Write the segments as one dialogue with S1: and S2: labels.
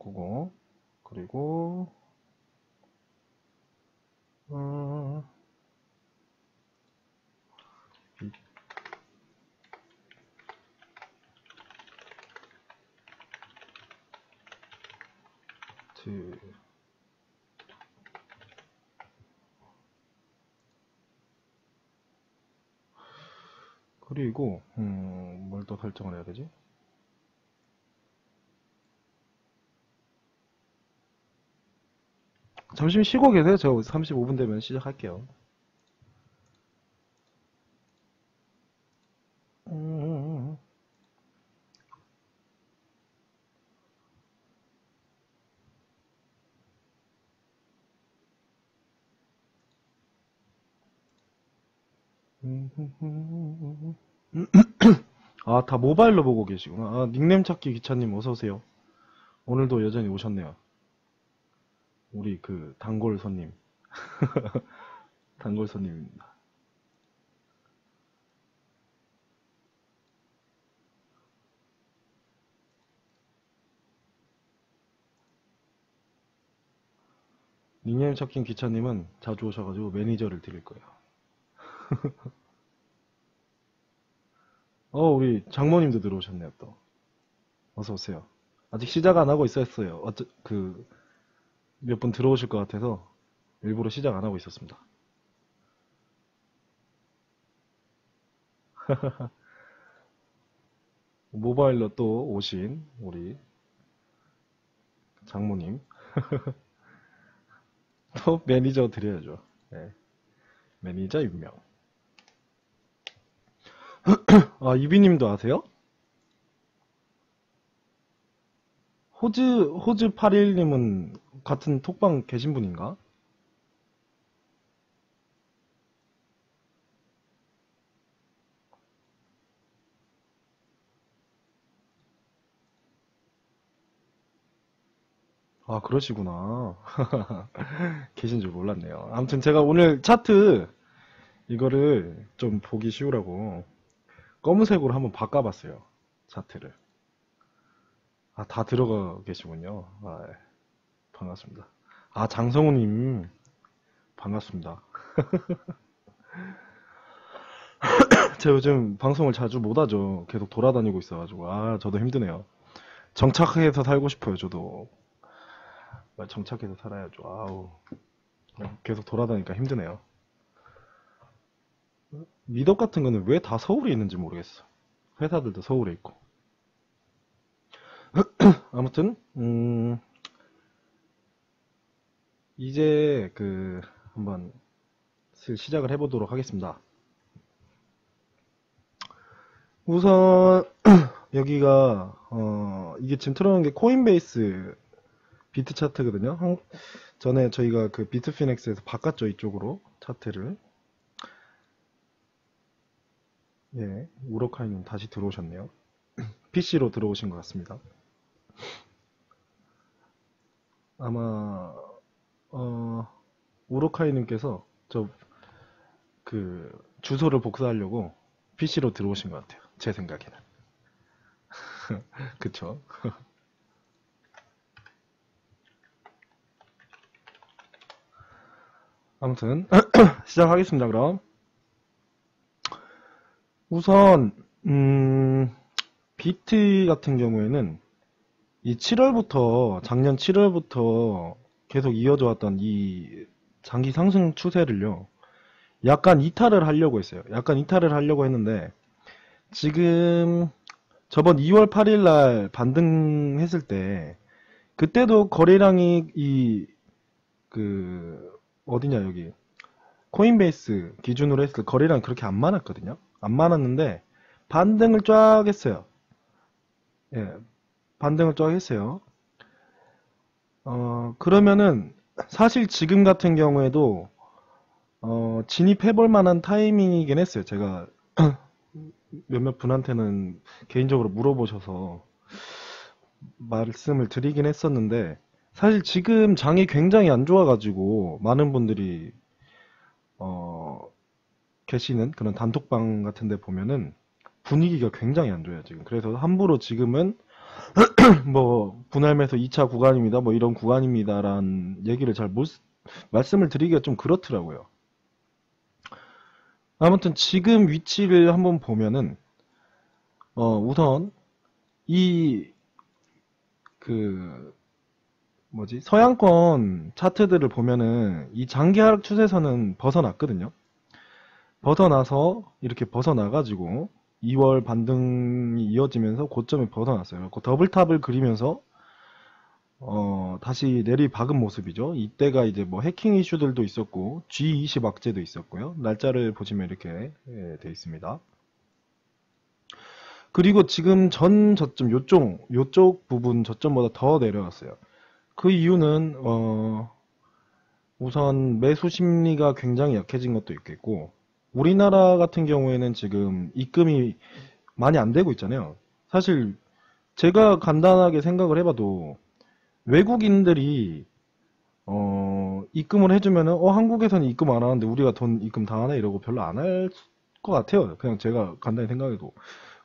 S1: 바꾸고, 그리고 비트, 그리고 뭘 또 설정을 해야 되지? 잠시 쉬고 계세요. 저 35분 되면 시작할게요. 아, 다 모바일로 보고 계시구나. 아, 닉네임 찾기 기차님 어서오세요. 오늘도 여전히 오셨네요. 우리 그 단골 손님. 단골 손님입니다. 닉네임 찾기 기차님은 자주 오셔가지고 매니저를 드릴 거예요. 우리 장모님도 들어오셨네요, 또. 어서오세요. 아직 시작 안 하고 있었어요. 몇 분 들어오실 것 같아서 일부러 시작 안 하고 있었습니다. 모바일로 또 오신 우리 장모님. 또 매니저 드려야죠. 네. 매니저 임명. 아, 이비님도 아세요? 호즈 81님은 같은 톡방 계신 분인가? 아, 그러시구나. 계신 줄 몰랐네요. 아무튼 제가 오늘 차트 이거를 좀 보기 쉬우라고 검은색으로 한번 바꿔봤어요. 차트를. 아, 다 들어가 계시군요. 아, 예. 반갑습니다. 아, 장성우님, 반갑습니다. 제가 요즘 방송을 자주 못하죠. 계속 돌아다니고 있어가지고. 아, 저도 힘드네요. 정착해서 살고 싶어요, 저도. 정착해서 살아야죠. 아우. 계속 돌아다니까 힘드네요. 미덕 같은 거는 왜 다 서울에 있는지 모르겠어. 회사들도 서울에 있고. 아무튼, 이제 한번 시작을 해보도록 하겠습니다. 우선, 여기가, 이게 지금 틀어놓은 게 코인베이스 비트 차트거든요. 전에 저희가 그 비트피넥스에서 바꿨죠, 이쪽으로 차트를. 예, 우로카이님 다시 들어오셨네요. PC로 들어오신 것 같습니다. 아마 우로카이님께서 주소를 복사하려고 PC로 들어오신 것 같아요. 제 생각에는. 그쵸? 아무튼 시작하겠습니다. 그럼 우선 비트 같은 경우에는 이 7월부터 작년 7월부터 계속 이어져 왔던 이 장기 상승 추세를요. 약간 이탈을 하려고 했어요. 약간 이탈을 하려고 했는데 지금 저번 2월 8일 날 반등했을 때 그때도 거래량이 어디냐 여기 코인베이스 기준으로 했을 때 거래량 그렇게 안 많았거든요. 안 많았는데 반등을 쫙 했어요. 예, 반등을 쫙 했어요. 그러면은 사실 지금 같은 경우에도 진입해볼 만한 타이밍이긴 했어요. 제가 몇몇 분한테는 개인적으로 물어보셔서 말씀을 드리긴 했었는데 사실 지금 장이 굉장히 안 좋아가지고 많은 분들이 계시는 그런 단톡방 같은 데 보면은 분위기가 굉장히 안 좋아요 지금. 그래서 함부로 지금은 뭐 분할매수 2차 구간입니다. 뭐 이런 구간입니다라는 얘기를 잘 말씀을 드리기가 좀 그렇더라고요. 아무튼 지금 위치를 한번 보면은 우선 이 그 뭐지 서양권 차트들을 보면은 이 장기 하락 추세선은 벗어났거든요. 벗어나서 이렇게 벗어나가지고 2월 반등이 이어지면서 고점을 벗어났어요. 그 더블탑을 그리면서 다시 내리박은 모습이죠. 이때가 이제 뭐 해킹 이슈들도 있었고 G20 악재도 있었고요. 날짜를 보시면 이렇게 돼 있습니다. 그리고 지금 전 저점 요쪽 부분 저점보다 더 내려왔어요. 그 이유는 우선 매수 심리가 굉장히 약해진 것도 있겠고 우리나라 같은 경우에는 지금 입금이 많이 안 되고 있잖아요. 사실 제가 간단하게 생각을 해봐도 외국인들이 입금을 해주면은 한국에서는 입금 안 하는데 우리가 돈 입금 다 하나 이러고 별로 안 할 것 같아요. 그냥 제가 간단히 생각해도.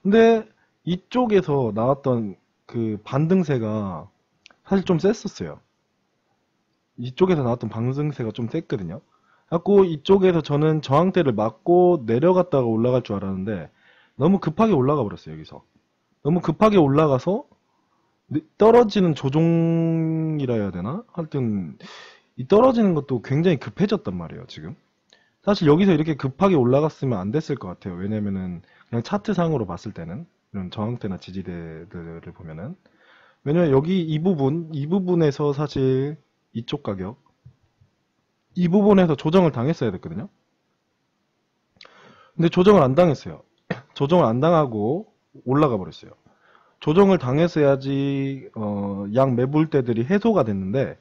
S1: 근데 이쪽에서 나왔던 그 반등세가 사실 좀 셌었어요. 이쪽에서 나왔던 반등세가 좀 셌거든요. 갖고 이쪽에서 저는 저항대를 맞고 내려갔다가 올라갈 줄 알았는데 너무 급하게 올라가 버렸어요. 여기서 너무 급하게 올라가서 떨어지는 조종이라 해야 되나? 하여튼 이 떨어지는 것도 굉장히 급해졌단 말이에요. 지금 사실 여기서 이렇게 급하게 올라갔으면 안 됐을 것 같아요. 왜냐면은 그냥 차트상으로 봤을 때는 이런 저항대나 지지대들을 보면은 왜냐면 여기 이 부분에서 사실 이쪽 가격 이 부분에서 조정을 당했어야 됐거든요. 근데 조정을 안 당했어요. 조정을 안 당하고 올라가 버렸어요. 조정을 당했어야지 양 매물대들이 해소가 됐는데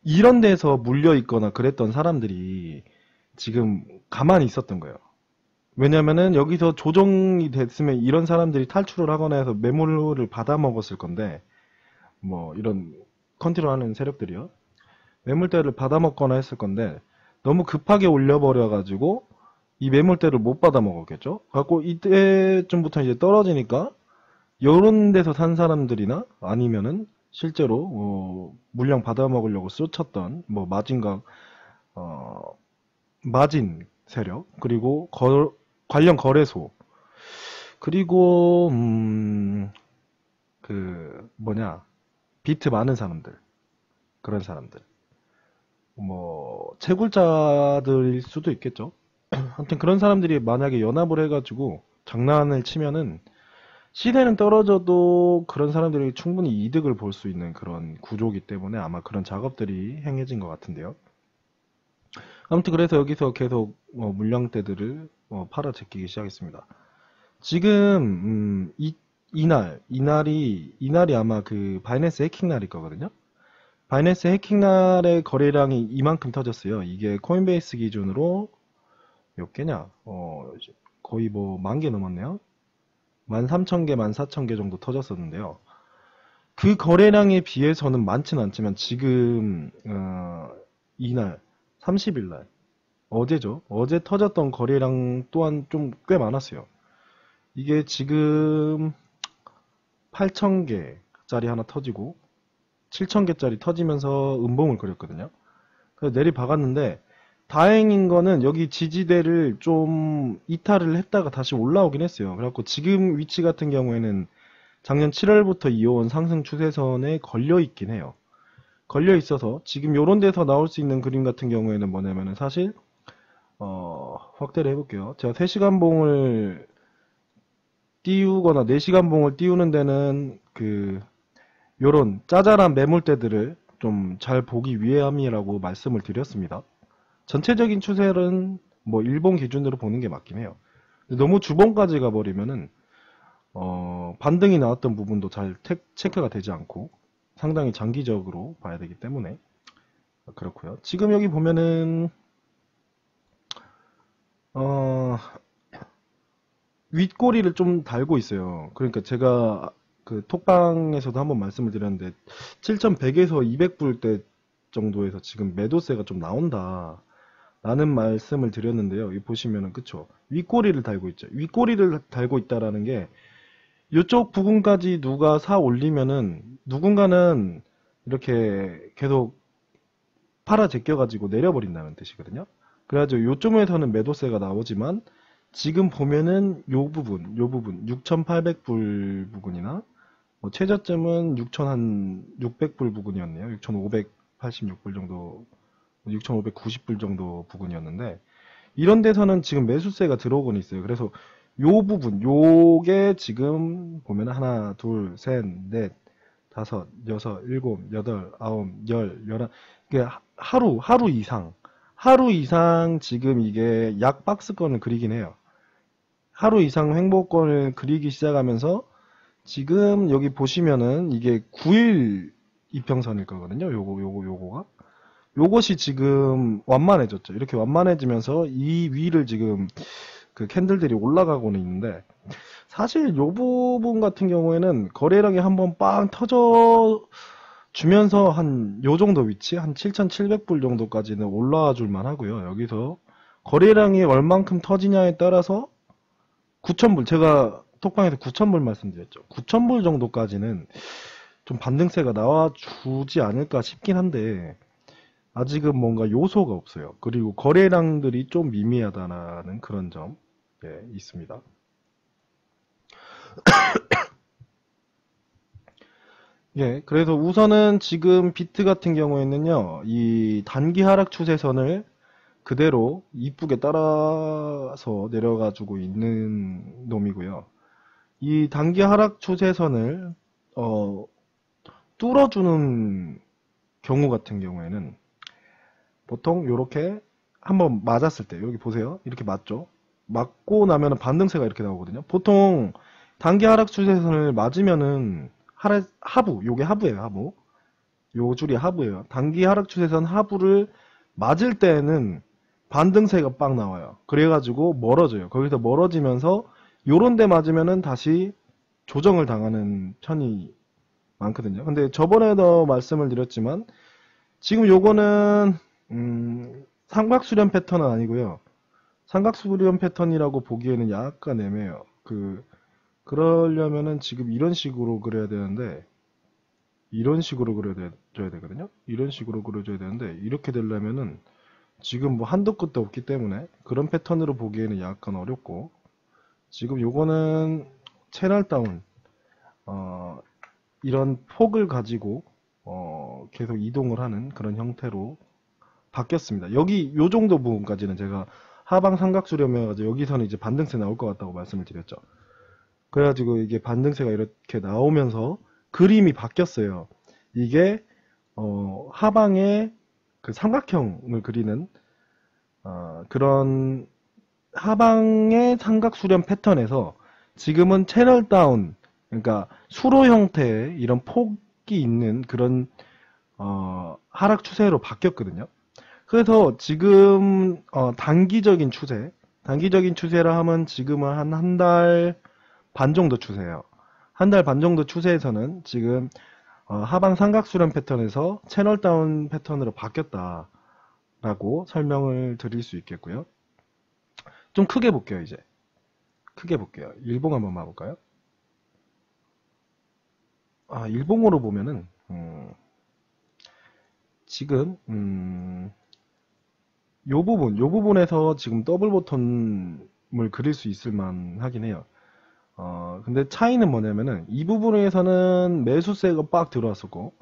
S1: 이런 데서 물려 있거나 그랬던 사람들이 지금 가만히 있었던 거예요. 왜냐면은 여기서 조정이 됐으면 이런 사람들이 탈출을 하거나 해서 매물을 받아 먹었을 건데 뭐 이런 컨트롤하는 세력들이요. 매물대를 받아 먹거나 했을 건데 너무 급하게 올려버려 가지고 이 매물대를 못 받아 먹었겠죠. 갖고 이때쯤부터 이제 떨어지니까 요런 데서 산 사람들이나 아니면은 실제로 물량 받아 먹으려고 쏘쳤던 뭐 어, 마진 세력 그리고 관련 거래소 그리고 그 뭐냐 비트 많은 사람들 그런 사람들 뭐 채굴자들일 수도 있겠죠. 아무튼 그런 사람들이 만약에 연합을 해가지고 장난을 치면은 시세는 떨어져도 그런 사람들이 충분히 이득을 볼 수 있는 그런 구조이기 때문에 아마 그런 작업들이 행해진 것 같은데요. 아무튼 그래서 여기서 계속 물량대들을 팔아 제끼기 시작했습니다. 지금 이날이 아마 그 바이낸스 해킹 날일 거거든요. 바이낸스 해킹 날의 거래량이 이만큼 터졌어요. 이게 코인베이스 기준으로 몇 개냐? 거의 뭐 10,000개 넘었네요. 13,000개, 14,000개 정도 터졌었는데요. 그 거래량에 비해서는 많지는 않지만 지금 이날 30일 날 어제죠. 어제 터졌던 거래량 또한 좀 꽤 많았어요. 이게 지금 8,000개짜리 하나 터지고 7,000개짜리 터지면서 음봉을 그렸거든요. 그래서 내리 박았는데 다행인 거는 여기 지지대를 좀 이탈을 했다가 다시 올라오긴 했어요. 그래갖고 지금 위치 같은 경우에는 작년 7월부터 이어온 상승 추세선에 걸려 있긴 해요. 걸려 있어서 지금 요런 데서 나올 수 있는 그림 같은 경우에는 뭐냐면은 사실 확대를 해볼게요. 제가 3시간 봉을 띄우거나 4시간 봉을 띄우는 데는 그 요런 짜잘한 매물대들을 좀 잘 보기 위함이라고 말씀을 드렸습니다. 전체적인 추세는 뭐 일본 기준으로 보는 게 맞긴 해요. 너무 주봉까지 가버리면은 반등이 나왔던 부분도 잘 체크가 되지 않고 상당히 장기적으로 봐야 되기 때문에 그렇고요. 지금 여기 보면은 윗꼬리를 좀 달고 있어요. 그러니까 제가 그 톡방에서도 한번 말씀을 드렸는데 7,100에서 200불대 정도에서 지금 매도세가 좀 나온다 라는 말씀을 드렸는데요. 여기 보시면은 그쵸 윗꼬리를 달고 있죠. 윗꼬리를 달고 있다라는 게 이쪽 부분까지 누가 사 올리면은 누군가는 이렇게 계속 팔아 제껴가지고 내려버린다는 뜻이거든요. 그래가지고 요점에서는 매도세가 나오지만 지금 보면은 요 부분 6,800불 부근이나 뭐 최저점은 6,600불 부근이었네요. 6,586불 정도, 6,590불 정도 부근이었는데 이런 데서는 지금 매수세가 들어오곤 있어요. 그래서 요 부분, 요게 지금 보면 하나, 둘, 셋, 넷, 다섯, 여섯, 일곱, 여덟, 아홉, 열, 열한, 이게 하루 이상 지금 이게 약 박스권을 그리긴 해요. 하루 이상 횡보권을 그리기 시작하면서 지금 여기 보시면은 이게 9일 이평선일 거거든요. 요거가. 요것이 지금 완만해졌죠. 이렇게 완만해지면서 이 위를 지금 그 캔들들이 올라가고는 있는데 사실 요 부분 같은 경우에는 거래량이 한번 빵 터져 주면서 한 요 정도 위치 한 7,700불 정도까지는 올라와 줄만 하고요. 여기서 거래량이 얼만큼 터지냐에 따라서 9,000불 제가 톡방에서 9,000불 말씀드렸죠. 9,000불 정도까지는 좀 반등세가 나와주지 않을까 싶긴 한데 아직은 뭔가 요소가 없어요. 그리고 거래량들이 좀 미미하다는 그런 점 있습니다. 그래서 우선은 지금 비트 같은 경우에는요, 이 단기 하락 추세선을 그대로 이쁘게 따라서 내려가지고 있는 놈이고요. 이 단기 하락 추세선을 뚫어주는 경우 같은 경우에는 보통 이렇게 한번 맞았을 때 여기 보세요. 이렇게 맞죠? 맞고 나면 반등세가 이렇게 나오거든요. 보통 단기 하락 추세선을 맞으면은 하부, 요게 하부예요, 하부. 요 줄이 하부예요. 단기 하락 추세선 하부를 맞을 때는 반등세가 빵 나와요. 그래가지고 멀어져요. 거기서 멀어지면서 요런 데 맞으면은 다시 조정을 당하는 편이 많거든요. 근데 저번에도 말씀을 드렸지만 지금 요거는 삼각수렴 패턴은 아니고요. 삼각수렴 패턴이라고 보기에는 약간 애매해요. 그러려면은 지금 이런 식으로 그려야 되는데 이런 식으로 그려줘야 되거든요. 이런 식으로 그려줘야 되는데 이렇게 되려면은 지금 뭐 한도 끝도 없기 때문에 그런 패턴으로 보기에는 약간 어렵고 지금 요거는 채널 다운 이런 폭을 가지고 계속 이동을 하는 그런 형태로 바뀌었습니다. 여기 요 정도 부분까지는 제가 하방 삼각수렴해가지고 여기서는 이제 반등세 나올 것 같다고 말씀을 드렸죠. 그래가지고 이게 반등세가 이렇게 나오면서 그림이 바뀌었어요. 이게 하방에 그 삼각형을 그리는 그런 하방의 삼각수렴 패턴에서 지금은 채널 다운, 그러니까 수로 형태의 이런 폭이 있는 그런 하락 추세로 바뀌었거든요. 그래서 지금 단기적인 추세라 하면 지금은 한 달 반 정도 추세예요. 한 달 반 정도 추세에서는 지금 하방 삼각수렴 패턴에서 채널 다운 패턴으로 바뀌었다라고 설명을 드릴 수 있겠고요. 좀 크게 볼게요, 이제. 크게 볼게요. 일봉 한번 봐볼까요? 일봉으로 보면은 지금 요 부분에서 지금 더블 버튼을 그릴 수 있을 만하긴 해요. 근데 차이는 뭐냐면은 이 부분에서는 매수세가 빡 들어왔었고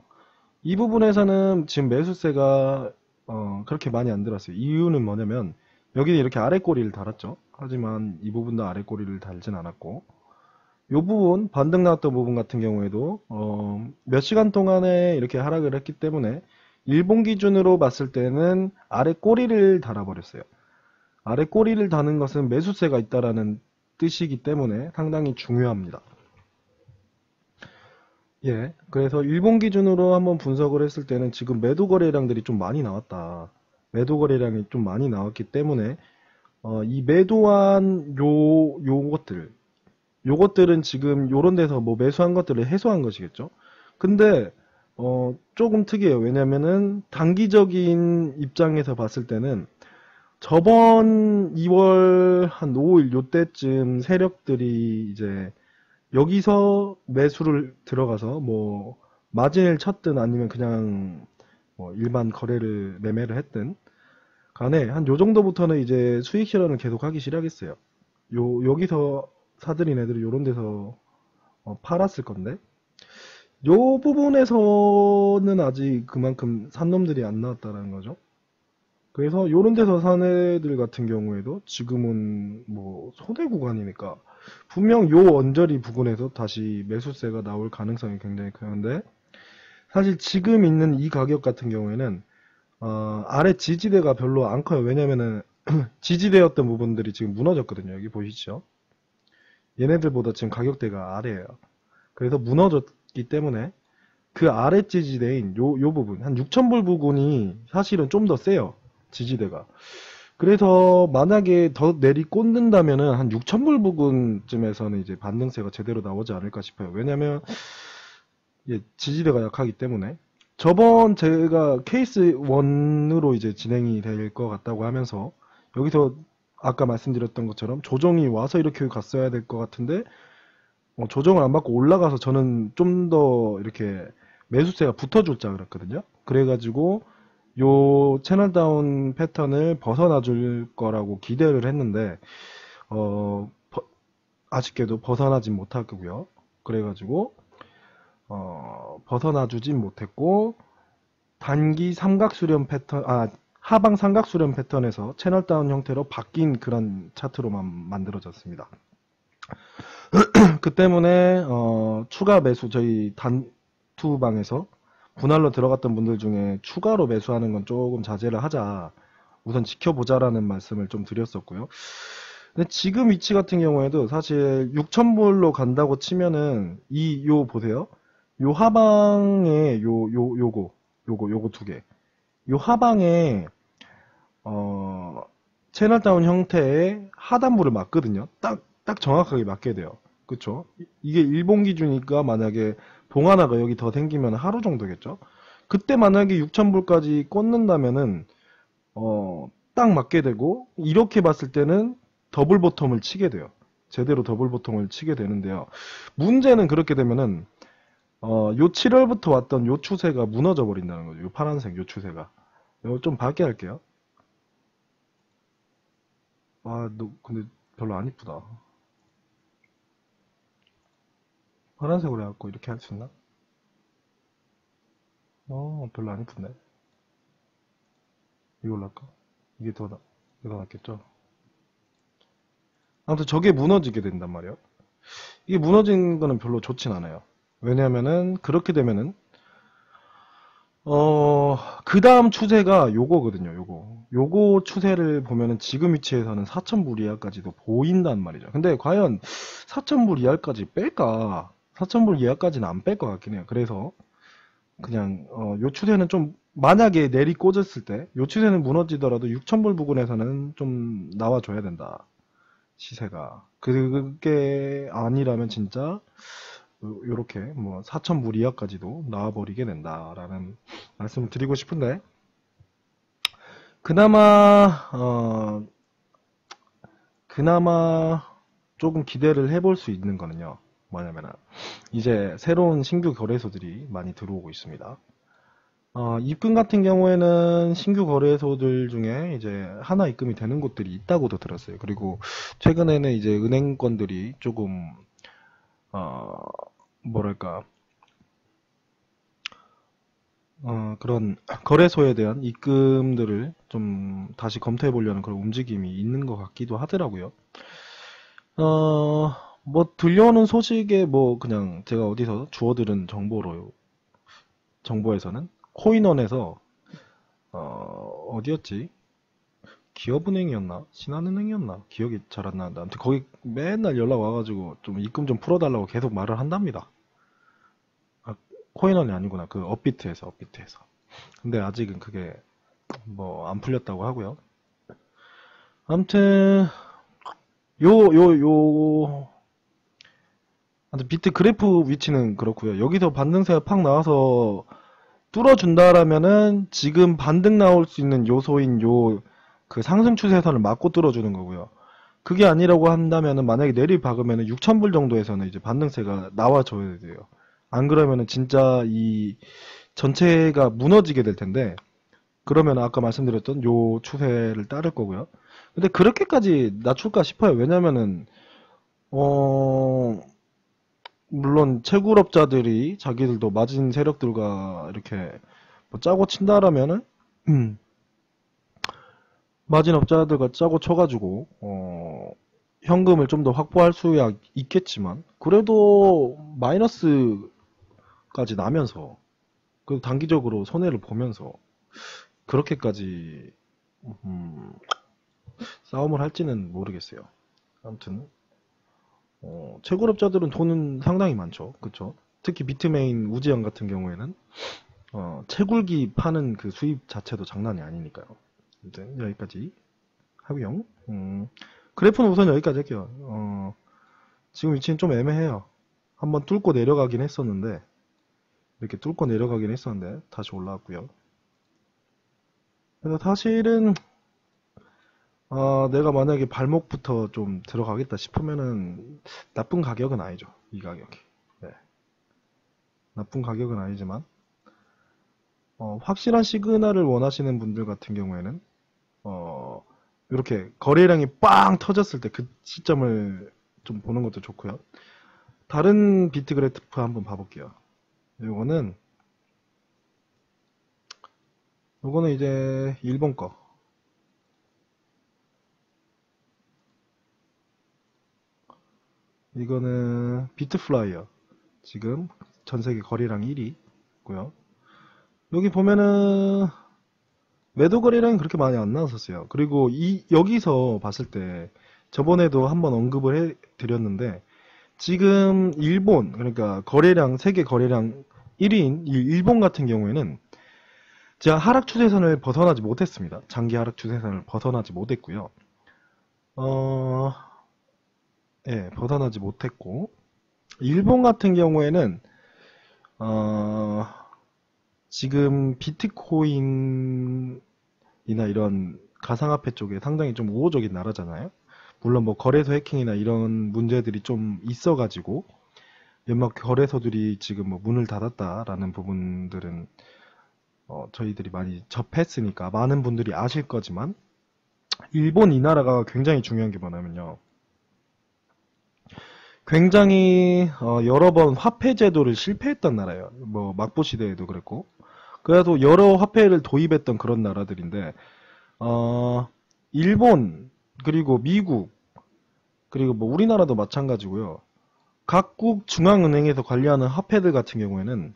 S1: 이 부분에서는 지금 매수세가 그렇게 많이 안 들어왔어요. 이유는 뭐냐면 여기는 이렇게 아래 꼬리를 달았죠. 하지만 이 부분도 아래 꼬리를 달진 않았고 요 부분 반등 나왔던 부분 같은 경우에도 몇 시간 동안에 이렇게 하락을 했기 때문에 일본 기준으로 봤을 때는 아래 꼬리를 달아버렸어요. 아래 꼬리를 다는 것은 매수세가 있다라는 뜻이기 때문에 상당히 중요합니다. 그래서 일본 기준으로 한번 분석을 했을 때는 지금 매도 거래량들이 좀 많이 나왔다. 매도 거래량이 좀 많이 나왔기 때문에 이 매도한 요것들은 지금 요런 데서 뭐 매수한 것들을 해소한 것이겠죠. 근데 조금 특이해요. 왜냐면은 단기적인 입장에서 봤을 때는 저번 2월 한 5일 요때쯤 세력들이 이제 여기서 매수를 들어가서 뭐 마진을 쳤든 아니면 그냥 뭐 일반 거래를 매매를 했든 간에 한 요 정도부터는 이제 수익 실현을 계속 하기 시작했어요. 여기서 사들인 애들이 요런 데서 팔았을 건데 요 부분에서는 아직 그만큼 산 놈들이 안 나왔다라는 거죠. 그래서 요런 데서 산 애들 같은 경우에도 지금은 뭐 손해 구간이니까 분명 요 언저리 부근에서 다시 매수세가 나올 가능성이 굉장히 큰데 사실 지금 있는 이 가격 같은 경우에는 아래 지지대가 별로 안 커요. 왜냐면은 지지대였던 부분들이 지금 무너졌거든요. 여기 보이시죠? 얘네들보다 지금 가격대가 아래예요. 그래서 무너졌기 때문에 그 아래 지지대인 요 부분 한 6,000불 부분이 사실은 좀 더 세요. 지지대가. 그래서 만약에 더 내리꽂는다면은 한 6,000불 부근쯤에서는 이제 반등세가 제대로 나오지 않을까 싶어요. 왜냐면 지지대가 약하기 때문에 저번 제가 케이스 1으로 이제 진행이 될 것 같다고 하면서 여기서 아까 말씀드렸던 것처럼 조정이 와서 이렇게 갔어야 될 것 같은데 조정을 안 받고 올라가서 저는 좀 더 이렇게 매수세가 붙어줄 줄 알았거든요. 그래가지고 요 채널 다운 패턴을 벗어나 줄 거라고 기대를 했는데 아쉽게도 벗어나진 못하고요. 그래가지고 벗어나 주진 못했고 단기 삼각수렴 패턴 하방 삼각수렴 패턴에서 채널 다운 형태로 바뀐 그런 차트로만 만들어졌습니다. 그 때문에 추가 매수 저희 단투방에서 분할로 들어갔던 분들 중에 추가로 매수하는 건 조금 자제를 하자, 우선 지켜보자라는 말씀을 좀 드렸었고요. 근데 지금 위치 같은 경우에도 사실 6,000불로 간다고 치면은 요 보세요. 요 하방에 요거 두 개. 요 하방에 채널 다운 형태의 하단부를 맞거든요. 딱 정확하게 맞게 돼요. 그쵸? 이게 일본 기준이니까 만약에 봉하나가 여기 더 생기면 하루 정도겠죠? 그때 만약에 6,000불까지 꽂는다면은 딱 맞게 되고 이렇게 봤을 때는 더블 보텀을 치게 돼요. 제대로 더블 보텀을 치게 되는데요. 문제는 그렇게 되면은 요 7월부터 왔던 요 추세가 무너져 버린다는 거죠. 요 파란색 요 추세가. 이거 좀 밝게 할게요. 너 근데 별로 안 이쁘다. 파란색으로 해갖고 이렇게 할 수 있나? 별로 안 이쁜데. 이걸로 할까? 이게 더 낫겠죠? 아무튼 저게 무너지게 된단 말이에요. 이게 무너진 거는 별로 좋진 않아요. 왜냐면은 그렇게 되면은 그 다음 추세가 요거거든요. 요거 추세를 보면은 지금 위치에서는 4,000불 이하까지도 보인단 말이죠. 근데 과연 4,000불 이하까지 뺄까? 4,000불 이하까지는 안 뺄 것 같긴 해요. 그래서 그냥 요 추세는 좀 만약에 내리꽂았을 때 요 추세는 무너지더라도 6,000불 부근에서는 좀 나와줘야 된다. 시세가. 그게 아니라면 진짜 요렇게 뭐 4,000불 이하까지도 나와버리게 된다라는 말씀을 드리고 싶은데 그나마 조금 기대를 해볼 수 있는 거는요. 뭐냐면은 이제 새로운 신규 거래소들이 많이 들어오고 있습니다. 입금 같은 경우에는 신규 거래소들 중에 이제 하나 입금이 되는 곳들이 있다고도 들었어요. 그리고 최근에는 이제 은행권들이 조금 뭐랄까 그런 거래소에 대한 입금들을 좀 다시 검토해 보려는 그런 움직임이 있는 것 같기도 하더라고요. 뭐 들려오는 소식에 뭐 그냥 제가 어디서 주워들은 정보에서는 코인원에서 어디였지? 기업은행이었나? 신한은행이었나? 기억이 잘 안 나는데 아무튼 거기 맨날 연락 와가지고 좀 입금 좀 풀어달라고 계속 말을 한답니다. 코인원이 아니구나. 그 업비트에서. 근데 아직은 그게 뭐 안 풀렸다고 하고요. 아무튼 아무튼 비트 그래프 위치는 그렇고요. 여기서 반등세가 팍 나와서 뚫어준다라면은 지금 반등 나올 수 있는 요소인 그 상승 추세선을 맞고 뚫어주는 거고요. 그게 아니라고 한다면은 만약에 내리 박으면은 6,000불 정도에서는 이제 반등세가 나와줘야 돼요. 안 그러면은 진짜 이 전체가 무너지게 될 텐데, 그러면 아까 말씀드렸던 요 추세를 따를 거고요. 근데 그렇게까지 낮출까 싶어요. 왜냐면은 물론 채굴업자들이 자기들도 마진 세력들과 이렇게 뭐 짜고 친다라면은 마진업자들과 짜고 쳐가지고 현금을 좀 더 확보할 수야 있겠지만, 그래도 마이너스까지 나면서 그 단기적으로 손해를 보면서 그렇게까지 싸움을 할지는 모르겠어요. 아무튼 채굴업자들은 돈은 상당히 많죠. 그쵸? 특히 비트메인 우지영 같은 경우에는 채굴기 파는 그 수입 자체도 장난이 아니니까요. 아무튼 여기까지 하고요. 그래프는 우선 여기까지 할게요. 지금 위치는 좀 애매해요. 한번 뚫고 내려가긴 했었는데, 이렇게 뚫고 내려가긴 했었는데 다시 올라왔고요. 그래서 사실은 내가 만약에 발목부터 좀 들어가겠다 싶으면은 나쁜 가격은 아니죠. 이 가격이. 네. 나쁜 가격은 아니지만 확실한 시그널을 원하시는 분들 같은 경우에는 이렇게 거래량이 빵 터졌을 때 그 시점을 좀 보는 것도 좋고요. 다른 비트 그래프 한번 봐볼게요. 요거는 이제 일본 거. 이거는 비트플라이어. 지금 전세계 거래량 1위고요. 여기 보면은 매도 거래량이 그렇게 많이 안 나왔었어요. 그리고 여기서 봤을 때 저번에도 한번 언급을 해드렸는데, 지금 일본, 그러니까 세계 거래량 1위인 일본 같은 경우에는 제가 하락 추세선을 벗어나지 못했습니다. 장기 하락 추세선을 벗어나지 못했고요. 예, 벗어나지 못했고, 일본 같은 경우에는 지금 비트코인이나 이런 가상화폐 쪽에 상당히 좀 우호적인 나라잖아요. 물론 뭐 거래소 해킹이나 이런 문제들이 좀 있어가지고 몇몇 거래소들이 지금 뭐 문을 닫았다라는 부분들은 저희들이 많이 접했으니까 많은 분들이 아실 거지만, 일본 이 나라가 굉장히 중요한 게 뭐냐면요, 굉장히 여러 번 화폐 제도를 실패했던 나라예요. 뭐 막부 시대에도 그랬고, 그래도 여러 화폐를 도입했던 그런 나라들인데, 일본, 그리고 미국, 그리고 뭐 우리나라도 마찬가지고요. 각국 중앙은행에서 관리하는 화폐들 같은 경우에는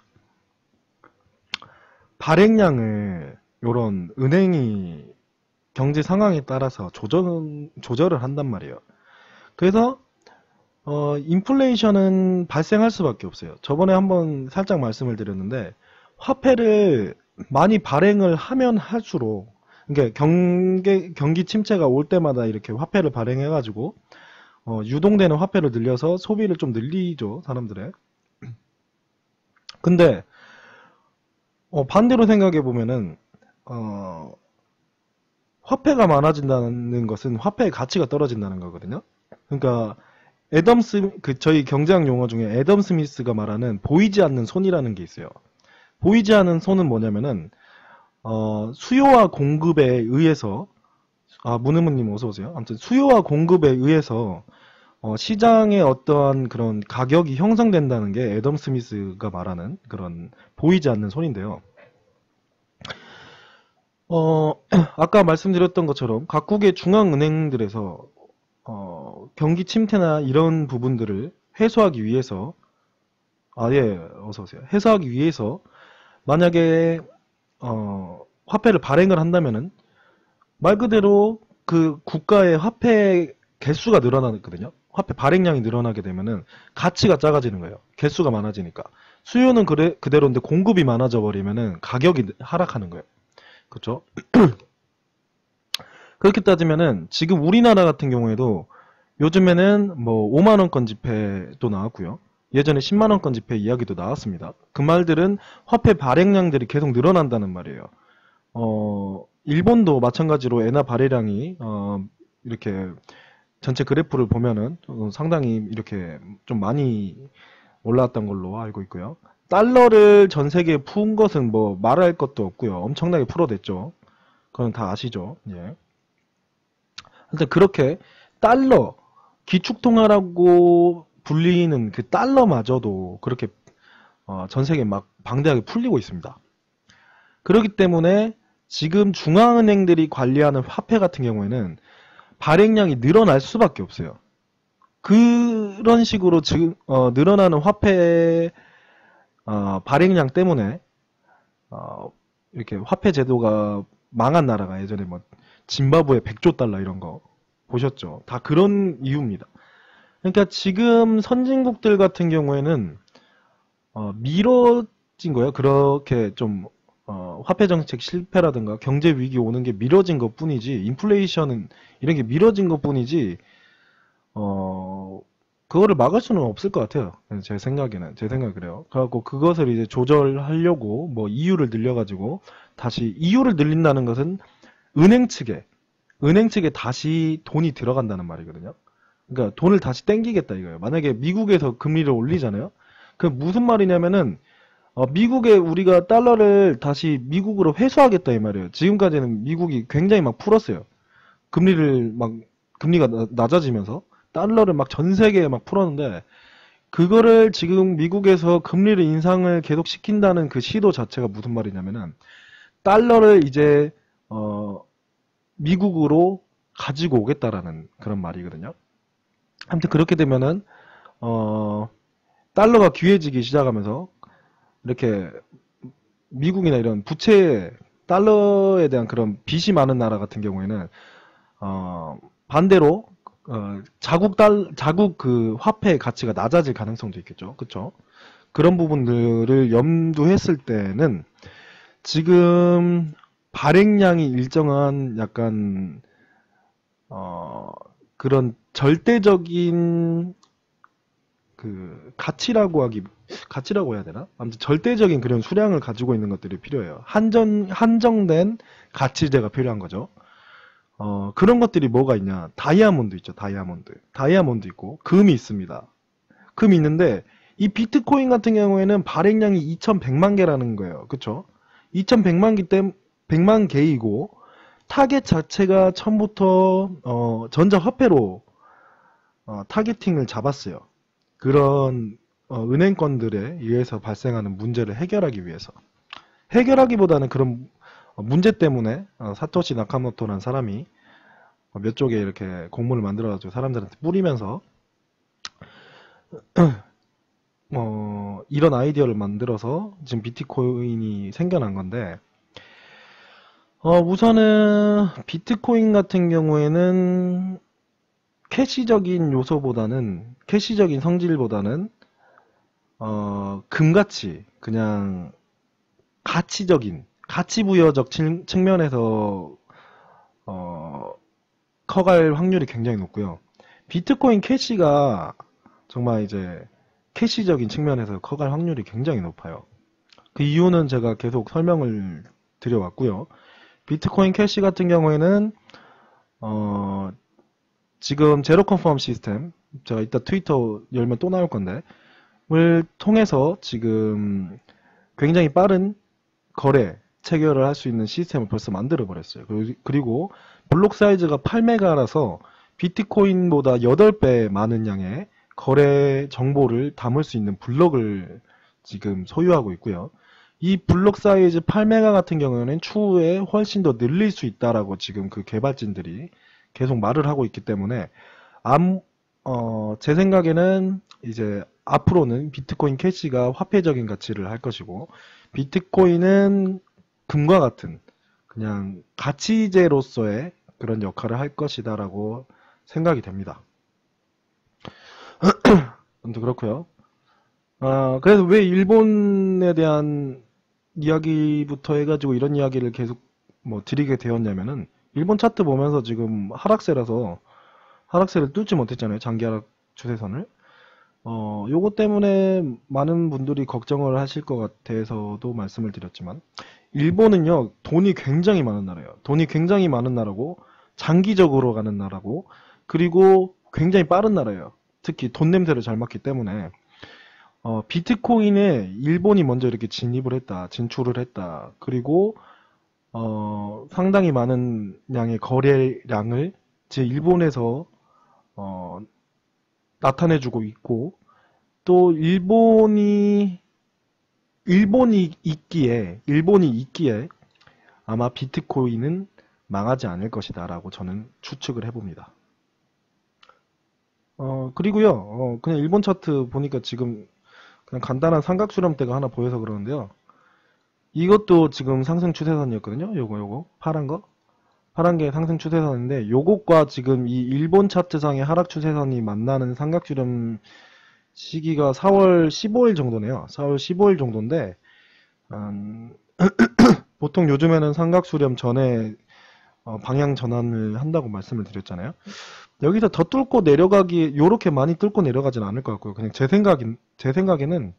S1: 발행량을 요런 은행이 경제 상황에 따라서 조절을 한단 말이에요. 그래서 인플레이션은 발생할 수밖에 없어요. 저번에 한번 살짝 말씀을 드렸는데, 화폐를 많이 발행을 하면 할수록, 그러니까 경기 침체가 올 때마다 이렇게 화폐를 발행해가지고 유동되는 화폐를 늘려서 소비를 좀 늘리죠, 사람들의. 근데 반대로 생각해 보면은 화폐가 많아진다는 것은 화폐의 가치가 떨어진다는 거거든요. 그러니까 저희 경제학 용어 중에 애덤 스미스가 말하는 보이지 않는 손이라는 게 있어요. 보이지 않는 손은 뭐냐면은 수요와 공급에 의해서, 문은무님 어서 오세요. 아무튼 수요와 공급에 의해서 시장의 어떠한 그런 가격이 형성된다는 게 애덤 스미스가 말하는 그런 보이지 않는 손인데요. 아까 말씀드렸던 것처럼 각국의 중앙은행들에서 경기 침체나 이런 부분들을 해소하기 위해서, 예, 어서오세요. 해소하기 위해서 만약에 화폐를 발행을 한다면은 말 그대로 그 국가의 화폐 개수가 늘어나거든요. 화폐 발행량이 늘어나게 되면은 가치가 작아지는 거예요. 개수가 많아지니까. 수요는 그대로인데 공급이 많아져 버리면은 가격이 하락하는 거예요. 그렇죠? 그렇게 따지면은 지금 우리나라 같은 경우에도 요즘에는 뭐 5만원권 지폐도 나왔고요. 예전에 10만원권 지폐 이야기도 나왔습니다. 그 말들은 화폐 발행량들이 계속 늘어난다는 말이에요. 일본도 마찬가지로 엔화 발행량이 이렇게 전체 그래프를 보면은 상당히 이렇게 좀 많이 올라왔던 걸로 알고 있고요. 달러를 전 세계에 푼 것은 뭐 말할 것도 없고요. 엄청나게 풀어댔죠. 그건 다 아시죠. 예. 하여튼 그렇게 달러, 기축통화라고 불리는 그 달러마저도 그렇게 전 세계에 막 방대하게 풀리고 있습니다. 그렇기 때문에 지금 중앙은행들이 관리하는 화폐 같은 경우에는 발행량이 늘어날 수밖에 없어요. 그런 식으로 지금 늘어나는 화폐 발행량 때문에 이렇게 화폐 제도가 망한 나라가 예전에 뭐 짐바브웨 100조 달러 이런 거 보셨죠? 다 그런 이유입니다. 그러니까 지금 선진국들 같은 경우에는 미뤄진 거예요. 그렇게 좀 화폐 정책 실패라든가 경제 위기 오는 게 미뤄진 것 뿐이지, 인플레이션은 이런 게 미뤄진 것 뿐이지 그거를 막을 수는 없을 것 같아요. 제 생각에는. 제 생각이 그래요. 그래갖고 그것을 이제 조절하려고 뭐 이유를 늘려가지고 다시 이유를 늘린다는 것은 은행 측에 다시 돈이 들어간다는 말이거든요. 그러니까 돈을 다시 땡기겠다 이거예요. 만약에 미국에서 금리를 올리잖아요. 그 무슨 말이냐면은 미국에 우리가 달러를 다시 미국으로 회수하겠다 이 말이에요. 지금까지는 미국이 굉장히 막 풀었어요. 금리를 막 금리가 낮아지면서 달러를 막 전 세계에 막 풀었는데 그거를 지금 미국에서 금리를 인상을 계속 시킨다는 그 시도 자체가 무슨 말이냐면은 달러를 이제 미국으로 가지고 오겠다라는 그런 말이거든요. 아무튼 그렇게 되면은 달러가 귀해지기 시작하면서 이렇게 미국이나 이런 부채 달러에 대한 그런 빚이 많은 나라 같은 경우에는 반대로 자국 그 화폐의 가치가 낮아질 가능성도 있겠죠. 그쵸? 그런 부분들을 염두했을 때는 지금 발행량이 일정한 약간 그런 절대적인 그 가치라고 해야 되나? 아무튼 절대적인 그런 수량을 가지고 있는 것들이 필요해요. 한정된 가치제가 필요한 거죠. 그런 것들이 뭐가 있냐? 다이아몬드 있죠, 다이아몬드. 다이아몬드 있고, 금이 있습니다. 금이 있는데, 이 비트코인 같은 경우에는 발행량이 2100만 개라는 거예요. 그쵸? 2100만 개 때문에 100만 개이고, 타겟 자체가 처음부터, 전자화폐로, 타겟팅을 잡았어요. 그런, 은행권들에 의해서 발생하는 문제를 해결하기 위해서. 해결하기보다는 그런 문제 때문에 사토시 나카모토라는 사람이 몇 쪽에 이렇게 공문을 만들어가지고 사람들한테 뿌리면서 이런 아이디어를 만들어서 지금 비트코인이 생겨난 건데 우선은 비트코인 같은 경우에는 캐시적인 요소보다는 캐시적인 성질보다는 금같이 그냥 가치적인 가치부여적 측면에서 커갈 확률이 굉장히 높고요. 비트코인 캐시가 정말 이제 캐시적인 측면에서 커갈 확률이 굉장히 높아요. 그 이유는 제가 계속 설명을 드려왔고요. 비트코인 캐시 같은 경우에는 지금 제로 컨펌 시스템, 제가 이따 트위터 열면 또 나올 건데, 을 통해서 지금 굉장히 빠른 거래, 체결을 할 수 있는 시스템을 벌써 만들어 버렸어요. 그리고 블록 사이즈가 8메가라서 비트코인보다 8배 많은 양의 거래 정보를 담을 수 있는 블록을 지금 소유하고 있고요. 이 블록 사이즈 8메가 같은 경우에는 추후에 훨씬 더 늘릴 수 있다라고 지금 그 개발진들이 계속 말을 하고 있기 때문에 제 생각에는 이제 앞으로는 비트코인 캐시가 화폐적인 가치를 할 것이고 비트코인은 금과 같은 그냥 가치제로서의 그런 역할을 할 것이다라고 생각이 됩니다. 아무튼 그렇고요. 그래서 왜 일본에 대한 이야기부터 해가지고 이런 이야기를 계속 뭐 드리게 되었냐면은 일본 차트 보면서 지금 하락세라서 하락세를 뚫지 못했잖아요. 장기 하락 추세선을. 요거 때문에 많은 분들이 걱정을 하실 것 같아서도 말씀을 드렸지만 일본은요 돈이 굉장히 많은 나라예요. 돈이 굉장히 많은 나라고 장기적으로 가는 나라고 그리고 굉장히 빠른 나라예요. 특히 돈 냄새를 잘 맡기 때문에 비트코인에 일본이 먼저 이렇게 진입을 했다, 진출을 했다. 그리고 상당히 많은 양의 거래량을 제 일본에서 어, 나타내주고 있고, 또 일본이 있기에 아마 비트코인은 망하지 않을 것이다라고 저는 추측을 해봅니다. 그리고요, 그냥 일본 차트 보니까 지금 그냥 간단한 삼각 수렴대가 하나 보여서 그러는데요. 이것도 지금 상승 추세선이었거든요. 요거 파란 거. 파란 게 상승 추세선인데, 요것과 지금 이 일본 차트상의 하락 추세선이 만나는 삼각 수렴 시기가 4월 15일 정도네요. 4월 15일 정도인데, 보통 요즘에는 삼각 수렴 전에 방향 전환을 한다고 말씀을 드렸잖아요. 여기서 더 뚫고 내려가기, 요렇게 많이 뚫고 내려가진 않을 것 같고요. 그냥 제 생각에는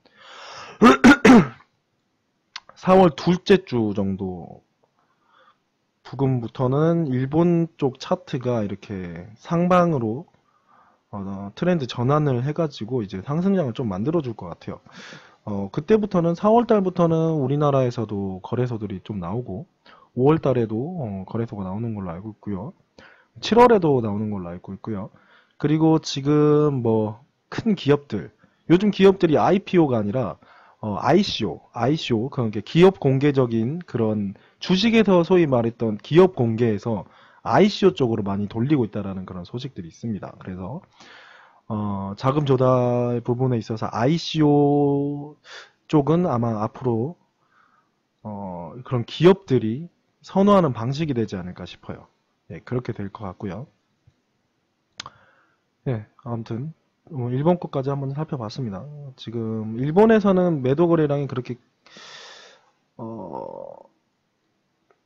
S1: 4월 둘째 주 정도 부근부터는 일본 쪽 차트가 이렇게 상방으로 트렌드 전환을 해가지고 이제 상승량을 좀 만들어줄 것 같아요. 그때부터는 4월 달부터는 우리나라에서도 거래소들이 좀 나오고 5월 달에도 거래소가 나오는 걸로 알고 있고요. 7월에도 나오는 걸로 알고 있고요. 그리고 지금 뭐 큰 기업들, 요즘 기업들이 IPO가 아니라 ICO, 그러니까 기업 공개적인 그런 주식에서 소위 말했던 기업 공개에서 ICO 쪽으로 많이 돌리고 있다라는 그런 소식들이 있습니다. 그래서 자금 조달 부분에 있어서 ICO 쪽은 아마 앞으로 그런 기업들이 선호하는 방식이 되지 않을까 싶어요. 예, 그렇게 될 것 같고요. 예, 아무튼 일본 것까지 한번 살펴봤습니다. 지금 일본에서는 매도 거래량이 그렇게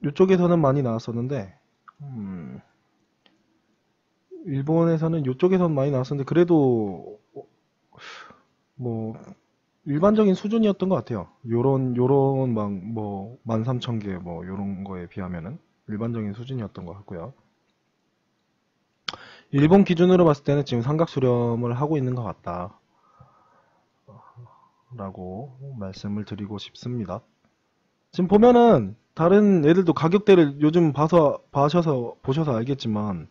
S1: 이쪽에서는 많이 나왔었는데 일본에서는 이쪽에서는 많이 나왔었는데 그래도 뭐 일반적인 수준이었던 것 같아요. 요런 막 뭐 13,000개 뭐 요런 거에 비하면은 일반적인 수준이었던 것 같고요. 일본 기준으로 봤을 때는 지금 삼각 수렴을 하고 있는 것 같다 라고 말씀을 드리고 싶습니다. 지금 보면은 다른 애들도 가격대를 요즘 보셔서 알겠지만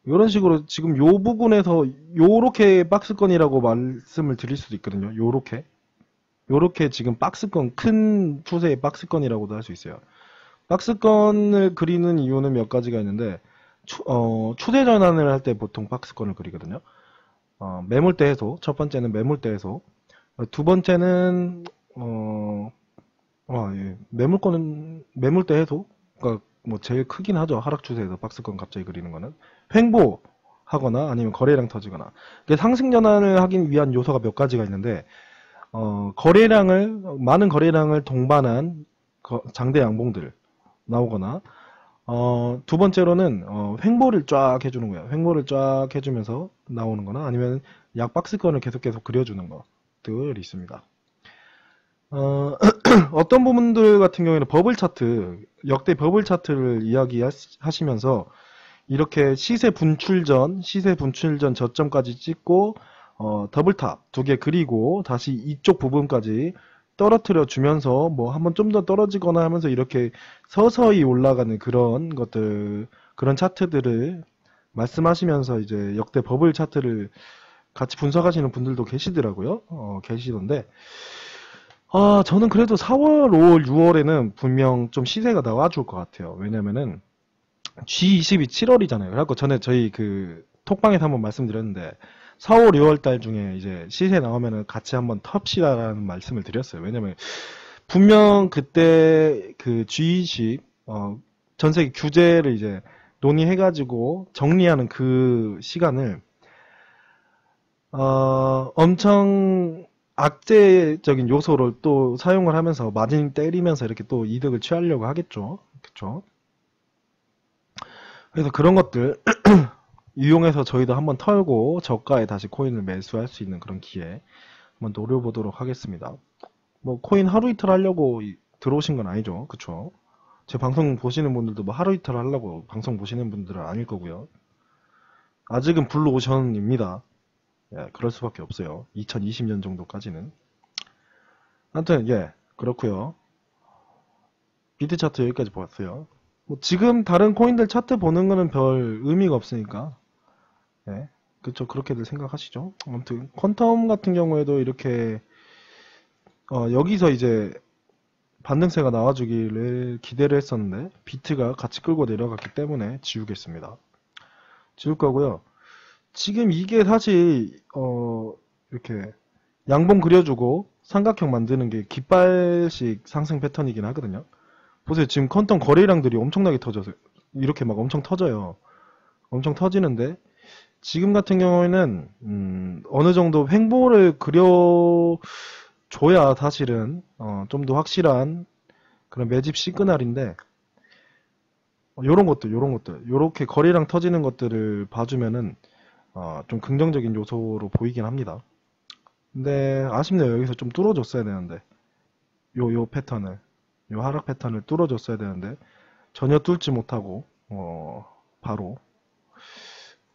S1: 이런 식으로 지금 요 부분에서 요렇게 박스권이라고 말씀을 드릴 수도 있거든요. 요렇게 지금 박스권, 큰 추세의 박스권이라고도 할 수 있어요. 박스권을 그리는 이유는 몇 가지가 있는데 추세 전환을 할 때 보통 박스권을 그리거든요. 매물대 해소, 첫 번째는 매물대 해소, 두 번째는 예. 매물대 해소가 뭐 제일 크긴 하죠. 하락 추세에서 박스권 갑자기 그리는 거는 횡보하거나 아니면 거래량 터지거나. 상승 전환을 하기 위한 요소가 몇 가지가 있는데 많은 거래량을 동반한 장대 양봉들 나오거나 두 번째로는 횡보를 쫙 해주는 거예요. 횡보를 쫙 해주면서 나오는 거나 아니면 약박스권을 계속 그려주는 것들이 있습니다. 어떤 부분들 같은 경우에는 역대 버블 차트를 이야기하시면서 이렇게 시세 분출 전 저점까지 찍고 더블탑 2개 그리고 다시 이쪽 부분까지 떨어뜨려 주면서 뭐 한번 좀 더 떨어지거나 하면서 이렇게 서서히 올라가는 그런 차트들을 말씀하시면서 이제 역대 버블 차트를 같이 분석하시는 분들도 계시더라고요. 계시던데 저는 그래도 4월, 5월, 6월에는 분명 좀 시세가 나와줄 것 같아요. 왜냐면은 G22 7월이잖아요. 그래갖고 전에 저희 그 톡방에서 한번 말씀드렸는데 4월, 6월 달 중에 이제 시세 나오면은 같이 한번 텁시다라는 말씀을 드렸어요. 왜냐면 분명 그때 그 G20 전 세계 규제를 이제 논의해가지고 정리하는 그 시간을 엄청 악재적인 요소를 또 사용을 하면서 마진 때리면서 이렇게 또 이득을 취하려고 하겠죠. 그쵸? 그래서 그런 것들 이용해서 저희도 한번 털고 저가에 다시 코인을 매수할 수 있는 그런 기회 한번 노려보도록 하겠습니다. 뭐 코인 하루 이틀 하려고 들어오신 건 아니죠. 그쵸? 제 방송 보시는 분들도 뭐 하루 이틀 하려고 방송 보시는 분들은 아닐 거고요. 아직은 블루오션입니다. 예, 그럴 수밖에 없어요. 2020년 정도까지는. 아무튼 예, 그렇고요. 비트 차트 여기까지 보았어요. 뭐 지금 다른 코인들 차트 보는 거는 별 의미가 없으니까. 예, 그쵸. 그렇게들 생각하시죠. 아무튼 퀀텀 같은 경우에도 이렇게 여기서 이제 반등세가 나와주기를 기대를 했었는데 비트가 같이 끌고 내려갔기 때문에 지우겠습니다. 지울 거고요. 지금 이게 사실 이렇게 양봉 그려주고 삼각형 만드는 게 깃발식 상승 패턴이긴 하거든요. 보세요. 지금 퀀텀 거래량들이 엄청나게 터져서 이렇게 막 엄청 터져요. 엄청 터지는데 지금 같은 경우에는 어느 정도 횡보를 그려줘야 사실은 좀 더 확실한 그런 매집 시그널인데 요런 것들 요렇게 거래량 터지는 것들을 봐주면은 좀 긍정적인 요소로 보이긴 합니다. 근데 아쉽네요. 여기서 좀 뚫어줬어야 되는데 요 패턴을 요 하락 패턴을 뚫어줬어야 되는데 전혀 뚫지 못하고 바로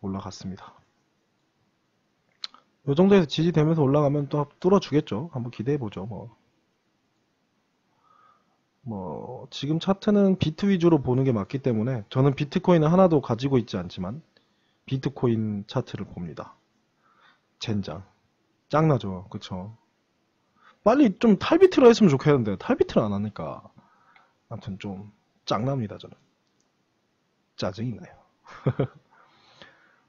S1: 올라갔습니다. 요 정도에서 지지되면서 올라가면 또 뚫어주겠죠. 한번 기대해보죠. 지금 차트는 비트 위주로 보는 게 맞기 때문에 저는 비트코인을 하나도 가지고 있지 않지만 비트코인 차트를 봅니다. 젠장. 짱나죠. 그쵸? 빨리 좀 탈비트를 했으면 좋겠는데 탈비트를 안 하니까 아무튼 좀 짱납니다. 저는 짜증이 나요.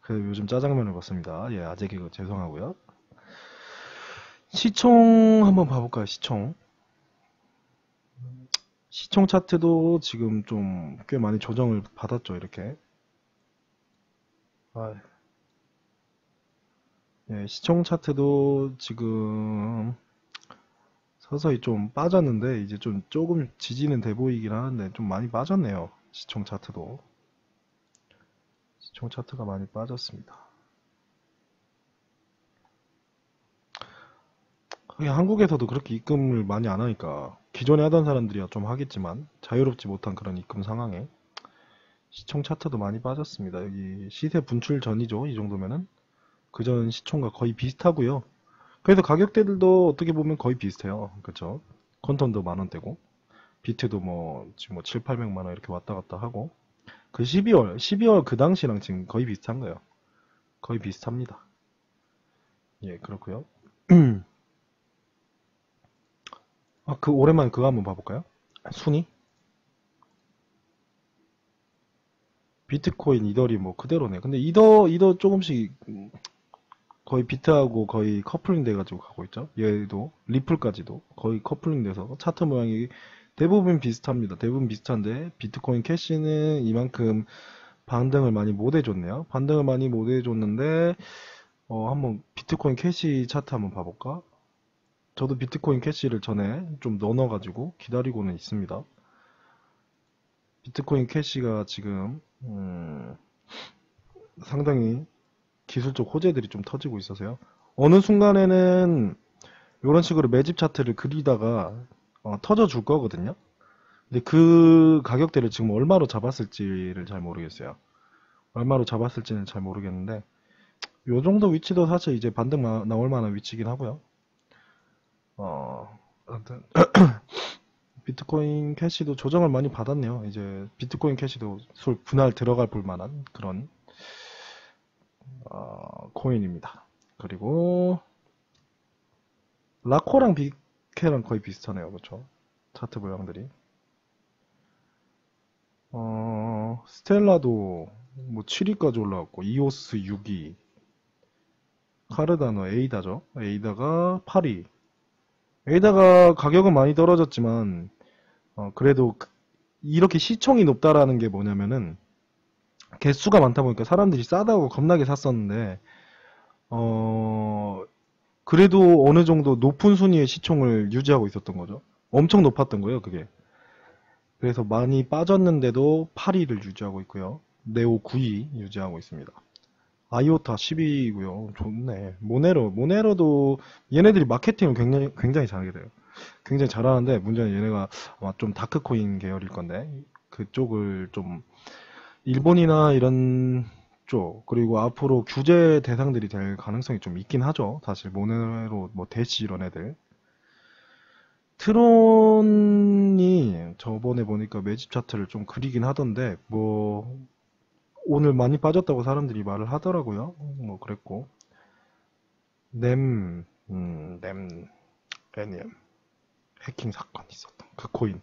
S1: 그래서 요즘 짜장면을 먹습니다. 예, 아재 개그 죄송하고요. 시총 한번 봐볼까요? 시총 차트도 지금 좀 꽤 많이 조정을 받았죠. 이렇게 예, 시총 차트도 지금 서서히 좀 빠졌는데 이제 좀 조금 지지는 돼 보이긴 하는데 좀 많이 빠졌네요. 시총 차트도 시총 차트가 많이 빠졌습니다. 한국에서도 그렇게 입금을 많이 안 하니까 기존에 하던 사람들이야 좀 하겠지만 자유롭지 못한 그런 입금 상황에 시총 차트도 많이 빠졌습니다. 여기 시세 분출 전이죠. 이 정도면은 그전 시총과 거의 비슷하고요. 그래서 가격대들도 어떻게 보면 거의 비슷해요. 그쵸? 퀀텀도 만원대고 비트도 지금 7, 800만원 이렇게 왔다 갔다 하고 그 12월 그 당시랑 지금 거의 비슷한 거예요. 거의 비슷합니다. 예, 그렇고요. 그 오랜만에 그거 한번 봐볼까요? 순위? 비트코인, 이더리 그대로네. 근데 이더 조금씩 거의 비트하고 거의 커플링 돼가지고 가고 있죠. 얘도 리플까지도 거의 커플링 돼서 차트 모양이 대부분 비슷합니다. 대부분 비슷한데 비트코인 캐시는 이만큼 반등을 많이 못 해줬네요. 반등을 많이 못 해줬는데 한번 비트코인 캐시 차트 한번 봐볼까? 저도 비트코인 캐시를 전에 좀 넣어가지고 기다리고는 있습니다. 비트코인 캐시가 지금 상당히 기술적 호재들이 좀 터지고 있어서요. 어느 순간에는 이런 식으로 매집 차트를 그리다가 터져 줄 거거든요. 근데 그 가격대를 지금 얼마로 잡았을지를 잘 모르겠어요. 얼마로 잡았을지는 잘 모르겠는데 요 정도 위치도 사실 이제 반등 나올 만한 위치긴 하고요. 아무튼 비트코인 캐시도 조정을 많이 받았네요. 이제 비트코인 캐시도 분할 들어갈 볼 만한 그런 코인입니다. 그리고 라코랑 비케랑 거의 비슷하네요. 그렇죠? 차트 모양들이. 스텔라도 7위까지 올라왔고 이오스 6위, 카르다노 에이다죠. 에이다가 8위. 에이다가 가격은 많이 떨어졌지만 그래도 이렇게 시총이 높다라는 게 뭐냐면은 개수가 많다 보니까 사람들이 싸다고 겁나게 샀었는데 그래도 어느 정도 높은 순위의 시총을 유지하고 있었던 거죠. 엄청 높았던 거예요, 그게. 그래서 많이 빠졌는데도 8위를 유지하고 있고요. 네오 9위 유지하고 있습니다. 아이오타 10위고요. 좋네. 모네로도 얘네들이 마케팅을 굉장히 잘하게 돼요. 굉장히 잘하는데 문제는 얘네가 아마 좀 다크코인 계열일 건데 그쪽을 좀 일본이나 이런 쉽죠. 그리고 앞으로 규제 대상들이 될 가능성이 좀 있긴 하죠. 사실 모네로 뭐 대시 이런 애들. 트론이 저번에 보니까 매집 차트를 좀 그리긴 하던데 뭐 오늘 많이 빠졌다고 사람들이 말을 하더라고요. 뭐 그랬고 램 NM 해킹 사건 있었던 그 코인.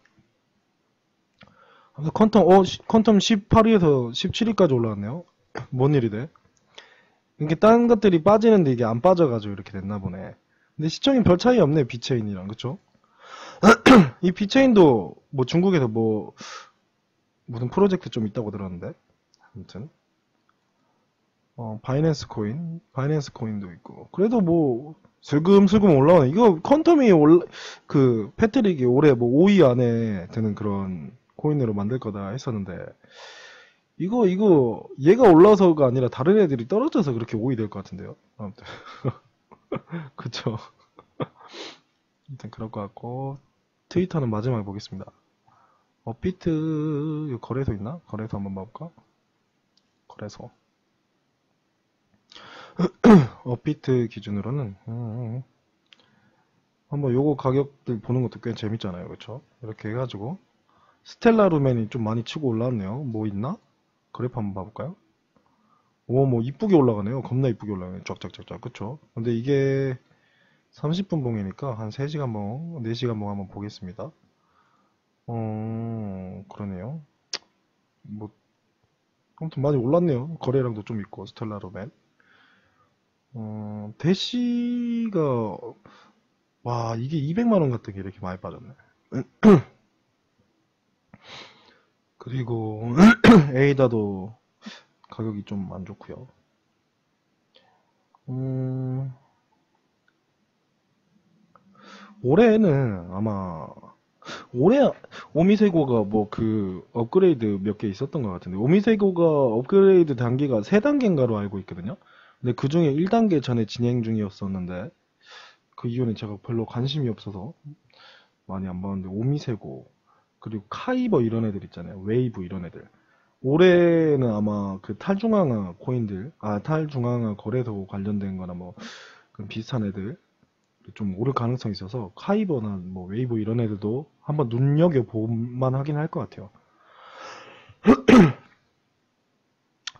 S1: 아무튼 퀀텀 18위에서 17위까지 올라왔네요. 뭔 일이 돼? 이게 다른 것들이 빠지는데 이게 안 빠져가지고 이렇게 됐나 보네. 근데 시청이 별 차이 없네, 비체인이랑. 그쵸? 이 비체인도 뭐 중국에서 뭐 무슨 프로젝트 좀 있다고 들었는데. 아무튼 바이낸스 코인도 있고. 그래도 뭐 슬금슬금 올라오네. 이거 퀀텀이 그 패트릭이 올해 뭐 5위 안에 드는 그런 코인으로 만들 거다 했었는데 이거 얘가 올라서가 아니라 다른 애들이 떨어져서 그렇게 5위 될 것 같은데요. 아무튼 그쵸. 아무튼 그럴 것 같고 트위터는 마지막에 보겠습니다. 업비트 거래소 있나? 거래소 한번 봐볼까? 거래소 업비트 기준으로는 한번 요거 가격들 보는 것도 꽤 재밌잖아요. 그쵸? 이렇게 해가지고 스텔라 루멘이 좀 많이 치고 올라왔네요. 뭐 있나? 그래프 한번 봐볼까요? 오, 뭐 이쁘게 올라가네요. 겁나 이쁘게 올라가네요. 쫙쫙쫙쫙. 그쵸? 근데 이게 30분 봉이니까 한 3시간 봉, 4시간 봉 한번 보겠습니다. 그러네요. 뭐 아무튼 많이 올랐네요. 거래량도 좀 있고 스텔라 루멘. 대시가 와 이게 200만원 같은 게 이렇게 많이 빠졌네. 그리고 에이다도 가격이 좀 안 좋고요. 올해는 아마 올해 오미세고가 뭐 그 업그레이드 몇 개 있었던 것 같은데 오미세고가 업그레이드 단계가 3단계인가로 알고 있거든요. 근데 그 중에 1단계 전에 진행 중이었었는데 그 이유는 제가 별로 관심이 없어서 많이 안 봤는데 오미세고 그리고 카이버 이런 애들 있잖아요. 웨이브 이런 애들. 올해는 아마 그 탈중앙화 코인들, 탈중앙화 거래소 관련된 거나 뭐 그런 비슷한 애들 좀 오를 가능성이 있어서 카이버나 뭐 웨이브 이런 애들도 한번 눈여겨볼만 하긴 할 것 같아요.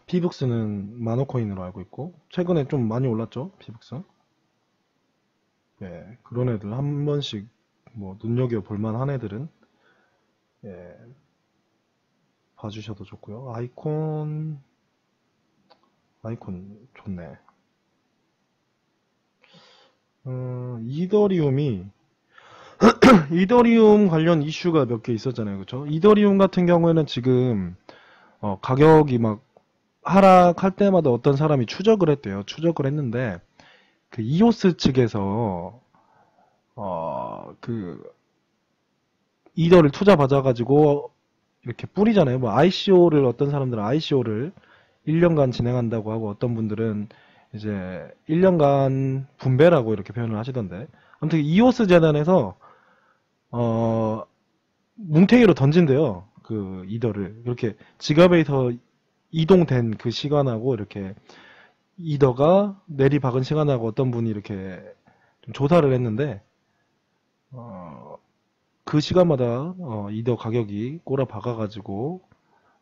S1: 피북스는 마노코인으로 알고 있고 최근에 좀 많이 올랐죠, 피북스. 예, 그런 애들 한 번씩 뭐 눈여겨볼만 한 애들은 예, 봐주셔도 좋고요. 아이콘 좋네. 이더리움이 이더리움 관련 이슈가 몇 개 있었잖아요. 그쵸? 이더리움 같은 경우에는 지금 가격이 막 하락할 때마다 어떤 사람이 추적을 했대요. 추적을 했는데 그 이오스 측에서 그 이더를 투자 받아가지고 이렇게 뿌리잖아요. 뭐 ICO를 어떤 사람들은 ICO를 1년간 진행한다고 하고 어떤 분들은 이제 1년간 분배라고 이렇게 표현을 하시던데 아무튼 이오스 재단에서 뭉탱이로 던진대요. 그 이더를 이렇게 지갑에서 이동된 그 시간하고 이렇게 이더가 내리박은 시간하고 어떤 분이 이렇게 좀 조사를 했는데 그 시간마다 이더 가격이 꼬라박아가지고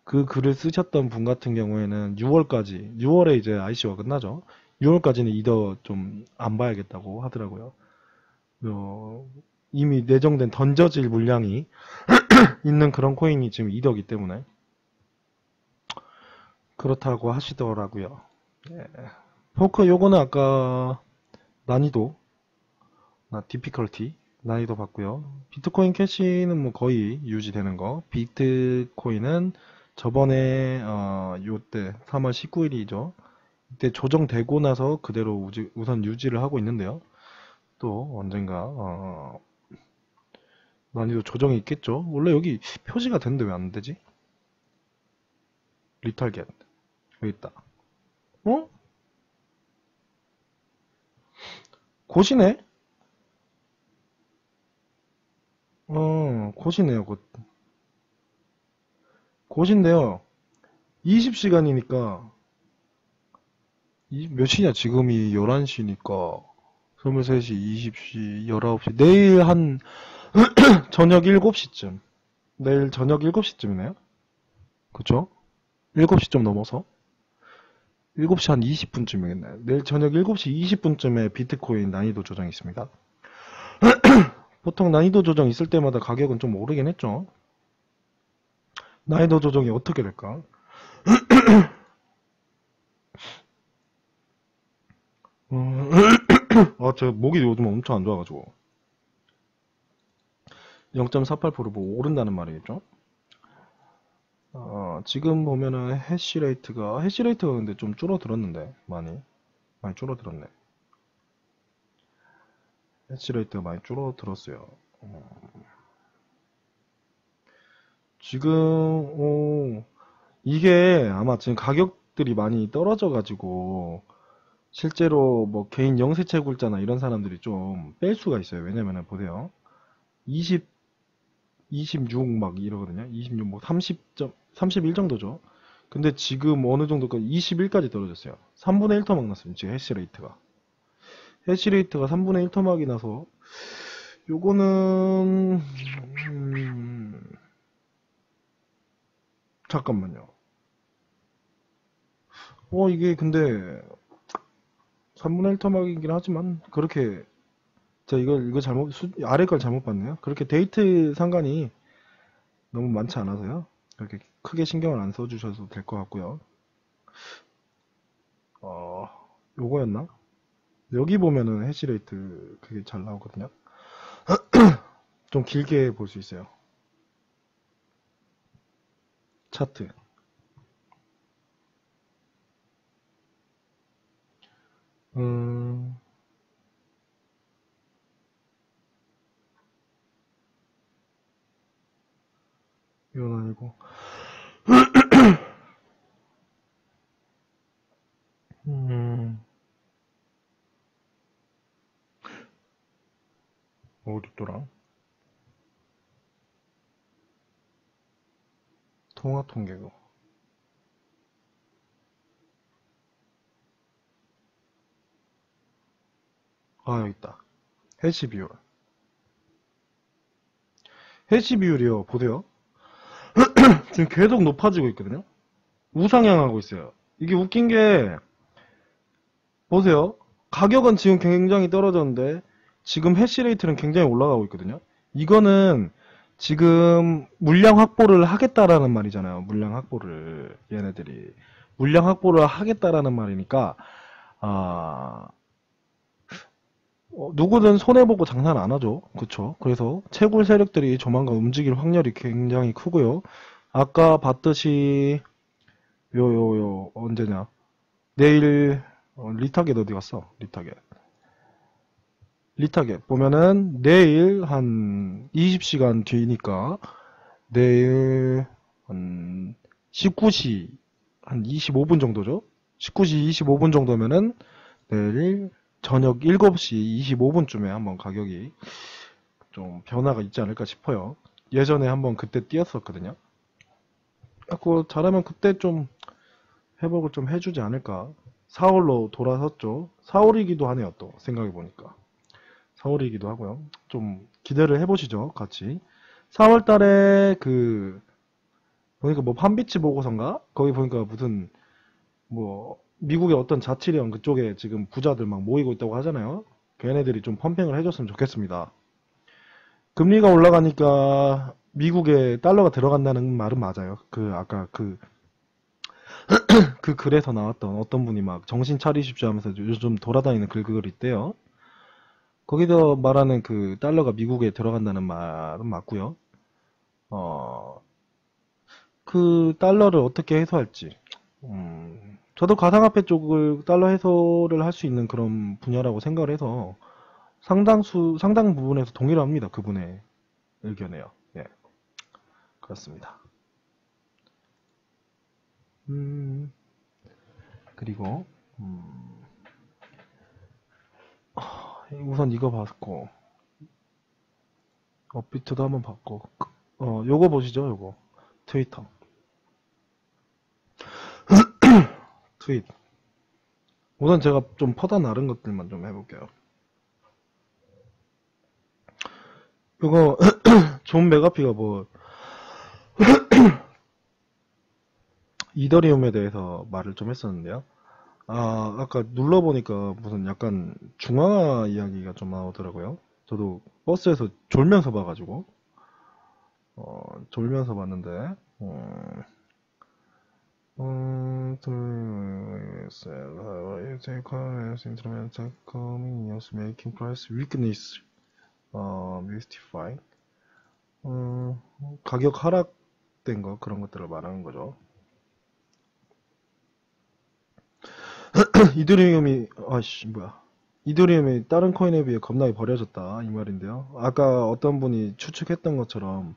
S1: 그 글을 쓰셨던 분 같은 경우에는 6월에 이제 ICO가 끝나죠. 6월까지는 이더 좀 안 봐야겠다고 하더라고요. 이미 내정된 던져질 물량이 있는 그런 코인이 지금 이더기 때문에 그렇다고 하시더라고요. 예. 포크 요거는 아까 난이도, 디피컬티 난이도 봤고요. 비트코인 캐시는 뭐 거의 유지되는 거. 비트코인은 저번에 요때 3월 19일이죠. 이때 조정되고 나서 그대로 우선 유지를 하고 있는데요. 또 언젠가 난이도 조정이 있겠죠. 원래 여기 표시가 되는데 왜 안 되지? 리탈겟 여기 있다. 어? 곧이네? 곧이네요. 곧인데요. 20시간이니까 몇 시냐? 지금이 11시니까 23시, 20시, 19시. 내일 한 저녁 7시쯤. 내일 저녁 7시쯤이네요? 그쵸? 7시 좀 넘어서? 7시 한 20분쯤이겠네요. 내일 저녁 7시 20분쯤에 비트코인 난이도 조정이 있습니다. 보통 난이도 조정 있을 때마다 가격은 좀 오르긴 했죠. 난이도 조정이 어떻게 될까? 저 목이 요즘 엄청 안 좋아가지고. 0.48% 보고 오른다는 말이겠죠? 지금 보면은 해시레이트가 근데 좀 줄어들었는데, 많이 줄어들었네. 해시레이트가 많이 줄어들었어요. 지금, 이게 아마 지금 가격들이 많이 떨어져가지고, 실제로 뭐 개인 영세채굴자나 이런 사람들이 좀 뺄 수가 있어요. 왜냐면은 보세요. 20, 26 막 이러거든요. 26, 뭐 30점, 31 정도죠. 근데 지금 어느 정도까지 21까지 떨어졌어요. 3분의 1 토막 났어요. 지금 해시레이트가. 해시레이트가 3분의 1 토막이 나서 요거는 잠깐만요. 이게 근데 3분의 1 토막이긴 하지만 그렇게 제가 이거 아래 걸 잘못 봤네요. 그렇게 데이트 상관이 너무 많지 않아서요. 그렇게 크게 신경을 안 써주셔도 될 것 같고요. 어, 요거였나? 여기 보면은 해시레이트 그게 잘 나오거든요. 좀 길게 볼 수 있어요. 차트. 음, 이건 아니고. 음, 어딨더라? 통화 통계고. 여기 있다. 해시 비율. 해시 비율이요. 보세요. 지금 계속 높아지고 있거든요. 우상향하고 있어요. 이게 웃긴 게, 보세요. 가격은 지금 굉장히 떨어졌는데, 지금 해시레이트는 굉장히 올라가고 있거든요. 이거는 지금 물량 확보를 하겠다라는 말이잖아요. 물량 확보를, 얘네들이. 물량 확보를 하겠다라는 말이니까, 아, 누구든 손해보고 장사는 안 하죠. 그쵸? 그래서 채굴 세력들이 조만간 움직일 확률이 굉장히 크고요. 아까 봤듯이, 언제냐. 내일, 리타겟 어디 갔어? 리타겟. 보면은, 내일 한 20시간 뒤니까, 내일 한 19시, 한 25분 정도죠? 19시 25분 정도면은, 내일 저녁 7시 25분쯤에 한번 가격이 좀 변화가 있지 않을까 싶어요. 예전에 한번 그때 뛰었었거든요. 그 잘하면 그때 좀 회복을 좀 해주지 않을까. 4월로 돌아섰죠. 4월이기도 하네요, 또 생각해보니까. 4월이기도 하고요. 좀 기대를 해보시죠, 같이. 4월 달에 보니까 뭐 판비치 보고서인가? 거기 보니까 무슨 뭐 미국의 어떤 자치령 그쪽에 지금 부자들 막 모이고 있다고 하잖아요. 걔네들이 좀 펌핑을 해줬으면 좋겠습니다. 금리가 올라가니까 미국에 달러가 들어간다는 말은 맞아요. 아까 그 글에서 나왔던 어떤 분이 막 정신 차리십시오 하면서 요즘 돌아다니는 글이 있대요. 거기서 말하는 그 달러가 미국에 들어간다는 말은 맞고요. 어, 그 달러를 어떻게 해소할지. 저도 가상화폐 쪽을 달러 해소를 할 수 있는 그런 분야라고 생각을 해서 상당 부분에서 동의를 합니다. 그분의 의견에요. 예, 그렇습니다. 음, 그리고, 우선 이거 봤고, 업비트도 한번 봤고, 요거 보시죠, 요거. 트위터. 트윗. 우선 제가 좀 퍼다 나른 것들만 좀 해볼게요. 이거 존 메가피가 뭐 이더리움에 대해서 말을 좀 했었는데요. 아까 눌러보니까 무슨 약간 중앙화 이야기가 좀 나오더라고요. 저도 버스에서 졸면서 봐가지고 졸면서 봤는데 making price weakness mystified. 가격 하락된 거 그런 것들을 말하는 거죠. 이더리움이 다른 코인에 비해 겁나게 버려졌다 이 말인데요. 아까 어떤 분이 추측했던 것처럼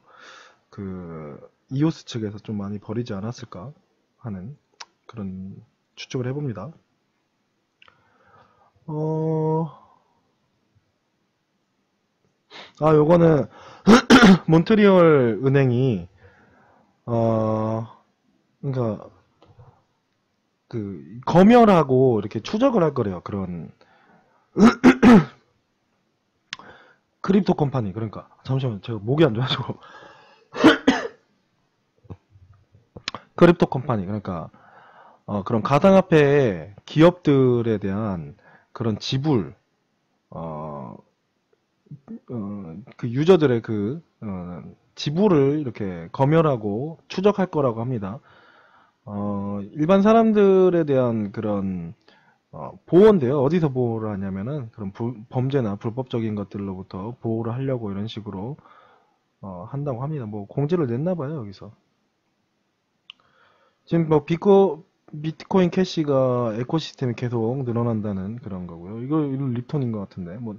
S1: 그 이오스 측에서 좀 많이 버리지 않았을까 하는 그런 추측을 해봅니다. 요거는 몬트리올 은행이 그러니까 그 검열하고 이렇게 추적을 할 거래요. 그런 크립토 컴퍼니. 그러니까 잠시만, 제가 목이 안 좋아가지고. 크립토 컴퍼니, 그러니까 그런 가상화폐 기업들에 대한 그런 지불, 그 유저들의 그 지불을 이렇게 검열하고 추적할 거라고 합니다. 일반 사람들에 대한 그런 보호인데요. 어디서 보호를 하냐면은 그런 범죄나 불법적인 것들로부터 보호를 하려고 이런 식으로 한다고 합니다. 뭐 공지를 냈나봐요, 여기서. 지금 뭐 비트코인 캐시가 에코시스템이 계속 늘어난다는 그런 거고요. 이거 립톤인 것 같은데. 뭐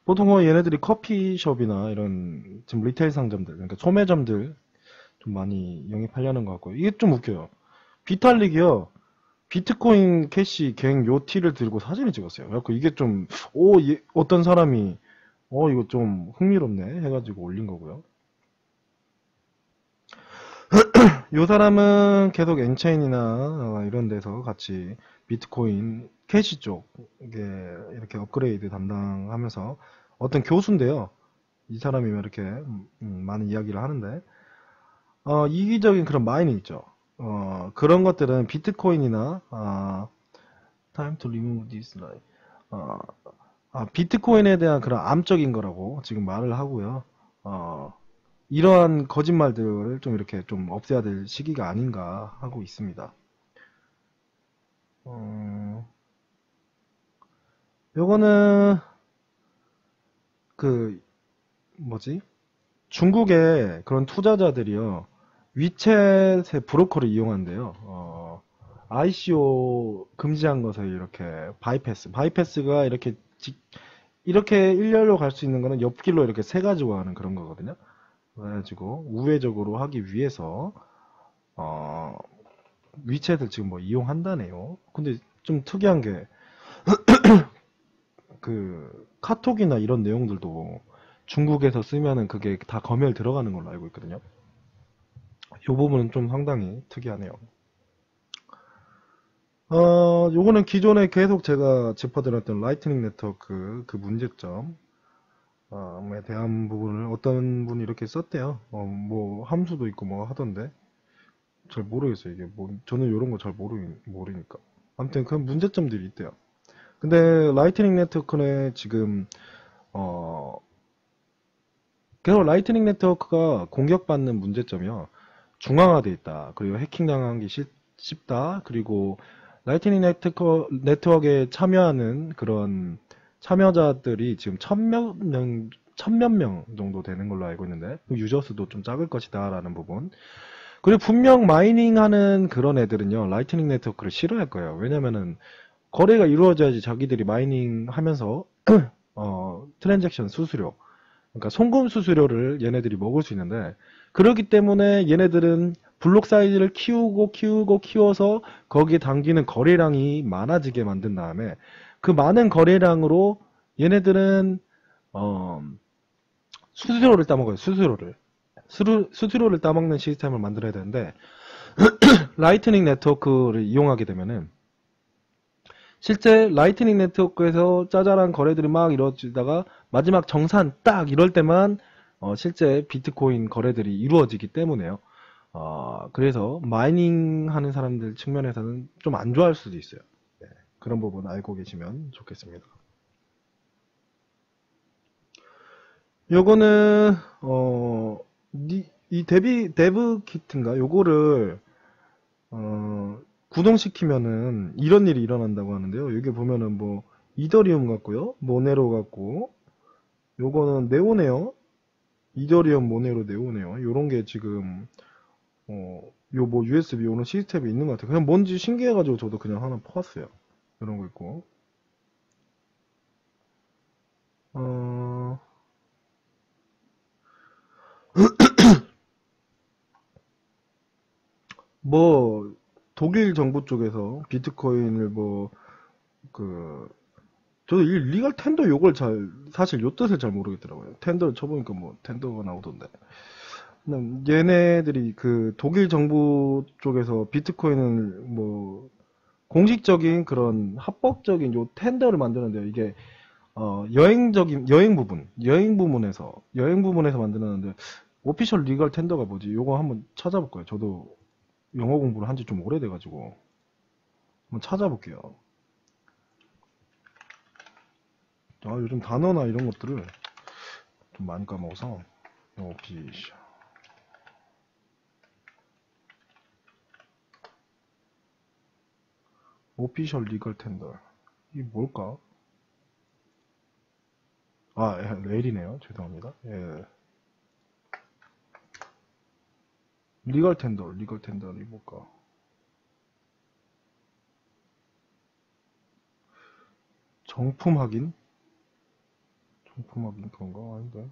S1: 보통 얘네들이 커피숍이나 이런 지금 리테일 상점들, 그러니까 소매점들 좀 많이 영입하려는 것 같고요. 이게 좀 웃겨요. 비탈릭이요. 비트코인 캐시 갱 요 티를 들고 사진을 찍었어요. 그래갖고 이게 좀, 어떤 사람이, 이거 좀 흥미롭네 해가지고 올린 거고요. 요 사람은 계속 엔체인이나 이런 데서 같이 비트코인 캐시 쪽, 이게 이렇게 업그레이드 담당하면서 어떤 교수인데요. 이 사람이 이렇게 많은 이야기를 하는데, 이기적인 그런 마이닝 있죠. 그런 것들은 비트코인이나 time to remove this line. 비트코인에 대한 그런 암적인 거라고 지금 말을 하고요. 이러한 거짓말들을 좀 이렇게 좀 없애야 될 시기가 아닌가 하고 있습니다. 요거는 그 뭐지? 중국의 그런 투자자들이요. 위챗의 브로커를 이용한대요. ICO 금지한 것을 이렇게 바이패스가 이렇게 일렬로 갈 수 있는 거는 옆길로 이렇게 세 가지고 가는 그런 거거든요. 그래가지고 우회적으로 하기 위해서 위챗을 지금 뭐 이용한다네요. 근데 좀 특이한 게 그 카톡이나 이런 내용들도 중국에서 쓰면은 그게 다 검열 들어가는 걸로 알고 있거든요. 이 부분은 좀 상당히 특이하네요. 요거는 기존에 계속 제가 짚어드렸던 라이트닝 네트워크 그 문제점에 대한 부분을 어떤 분이 이렇게 썼대요. 뭐 함수도 있고 뭐 하던데 잘 모르겠어요. 이게 뭐 저는 이런 거 잘 모르니까. 아무튼 그 문제점들이 있대요. 근데 라이트닝 네트워크는 지금 계속 라이트닝 네트워크가 공격받는 문제점이요. 중앙화돼 있다. 그리고 해킹당하기 쉽다. 그리고 라이트닝 네트워크에 참여하는 그런 참여자들이 지금 천몇 명 정도 되는 걸로 알고 있는데 유저 수도 좀 작을 것이다 라는 부분. 그리고 분명 마이닝하는 그런 애들은요 라이트닝 네트워크를 싫어할 거예요. 왜냐면은 거래가 이루어져야지 자기들이 마이닝 하면서 트랜잭션 수수료, 그러니까 송금 수수료를 얘네들이 먹을 수 있는데, 그렇기 때문에 얘네들은 블록 사이즈를 키워서 거기에 담기는 거래량이 많아지게 만든 다음에 그 많은 거래량으로 얘네들은 수수료를 따먹어요. 수수료를 따먹는 시스템을 만들어야 되는데 라이트닝 네트워크를 이용하게 되면은 실제 라이트닝 네트워크에서 짜잘한 거래들이 막 이루어지다가 마지막 정산 딱 이럴 때만 실제 비트코인 거래들이 이루어지기 때문에요. 그래서 마이닝 하는 사람들 측면에서는 좀 안 좋아할 수도 있어요. 네, 그런 부분 알고 계시면 좋겠습니다. 요거는 이 데브 키트인가 요거를 구동시키면은 이런 일이 일어난다고 하는데요. 여기 보면은 뭐 이더리움 같고요, 모네로 같고, 요거는 네오네요. 이더리움, 모네로, 네오네요. 요런 게 지금 요 뭐 USB 오는 시스템이 있는 것 같아요. 그냥 뭔지 신기해가지고 저도 그냥 하나 퍼왔어요. 이런 거 있고. 어, 뭐 독일 정부 쪽에서 비트코인을 뭐 그 저도 이 리걸 텐더 요걸 사실 요 뜻을 잘 모르겠더라고요. 텐더를 쳐보니까 뭐 텐더가 나오던데. 얘네들이 그 독일 정부 쪽에서 비트코인을 뭐 공식적인 그런 합법적인 요 텐더를 만드는데요. 이게 여행 부분에서 만드는데 오피셜 리걸 텐더가 뭐지? 요거 한번 찾아볼 거예요. 저도 영어 공부를 한지 좀 오래돼가지고 한번 찾아볼게요. 요즘 단어나 이런 것들을 좀 많이 까먹어서 오피셜 리걸 텐더 이게 뭘까? 레일이네요. 죄송합니다. 예. 리걸 텐더이 뭘까? 정품 확인? 정품 확인 그런가? 아닌데.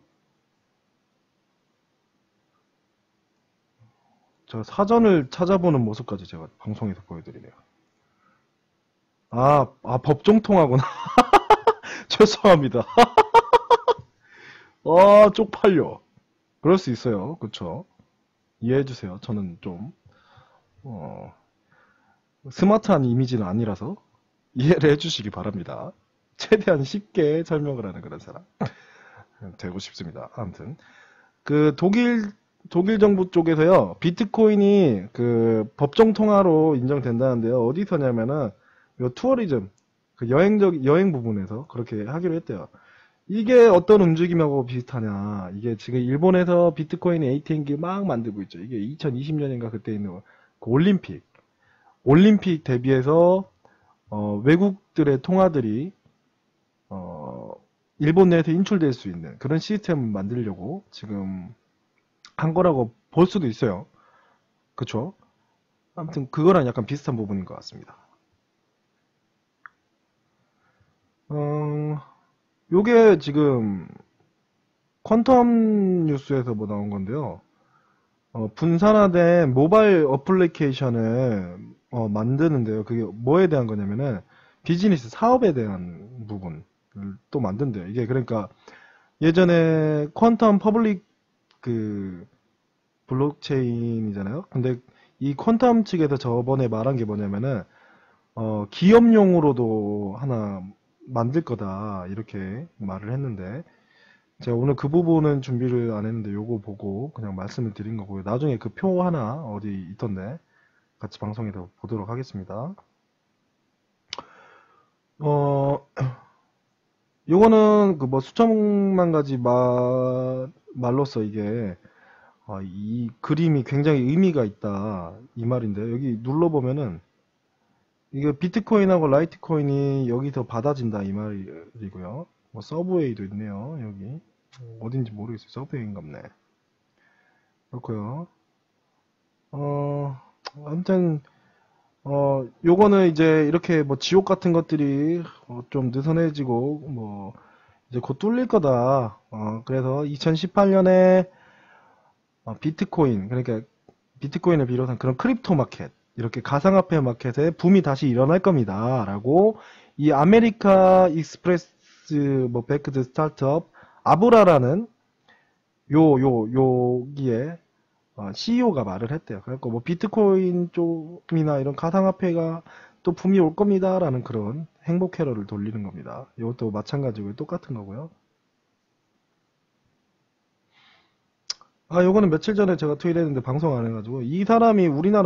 S1: 제가 사전을 찾아보는 모습까지 제가 방송에서 보여드리네요. 법정 통화구나. 죄송합니다. 쪽팔려. 그럴 수 있어요. 그쵸? 이해해주세요. 저는 좀, 어, 스마트한 이미지는 아니라서 이해를 해주시기 바랍니다. 최대한 쉽게 설명을 하는 그런 사람. 되고 싶습니다. 아무튼. 독일 정부 쪽에서요, 비트코인이 그 법정 통화로 인정된다는데요. 어디서냐면은, 요 투어리즘, 그 여행 부분에서 그렇게 하기로 했대요. 이게 어떤 움직임하고 비슷하냐. 이게 지금 일본에서 비트코인 ATM기 막 만들고 있죠. 이게 2020년인가 그때 있는 그 올림픽 대비해서 외국들의 통화들이 일본 내에서 인출될 수 있는 그런 시스템을 만들려고 지금 한 거라고 볼 수도 있어요. 그쵸? 아무튼 그거랑 약간 비슷한 부분인 것 같습니다. 어, 요게 지금 퀀텀 뉴스에서 뭐 나온 건데요. 분산화된 모바일 어플리케이션을 만드는데요. 그게 뭐에 대한 거냐면은 비즈니스 사업에 대한 부분을 또 만든대요. 이게 그러니까 예전에 퀀텀 퍼블릭 그 블록체인이잖아요. 근데 이 퀀텀 측에서 저번에 말한 게 뭐냐면은 기업용으로도 하나 만들 거다 이렇게 말을 했는데 제가 오늘 그 부분은 준비를 안 했는데 요거 보고 그냥 말씀을 드린 거고요. 나중에 그 표 하나 어디 있던데 같이 방송에서 보도록 하겠습니다. 어, 요거는 그 뭐 수천만 가지 말로써 이게 이 그림이 굉장히 의미가 있다 이 말인데 여기 눌러보면은 이게 비트코인하고 라이트코인이 여기서 받아진다 이 말이고요. 뭐 서브웨이도 있네요. 여기 어딘지 모르겠어요. 서브웨이인갑네. 그렇고요. 어, 아무튼 요거는 이제 이렇게 뭐 지옥 같은 것들이 좀 느슨해지고 뭐 이제 곧 뚫릴 거다. 그래서 2018년에 비트코인 그러니까 비트코인을 비롯한 그런 크립토 마켓 이렇게 가상화폐 마켓에 붐이 다시 일어날 겁니다라고 이 아메리카 익스프레스 뭐 백드 스타트업 아브라라는 여기에 CEO가 말을 했대요. 그래서 뭐 비트코인 쪽이나 이런 가상화폐가 또 붐이 올 겁니다 라는 그런 행복 캐럴을 돌리는 겁니다. 이것도 마찬가지고요. 똑같은 거고요. 요거는 며칠 전에 제가 트윗했는데 방송 안 해가지고, 이 사람이 우리나라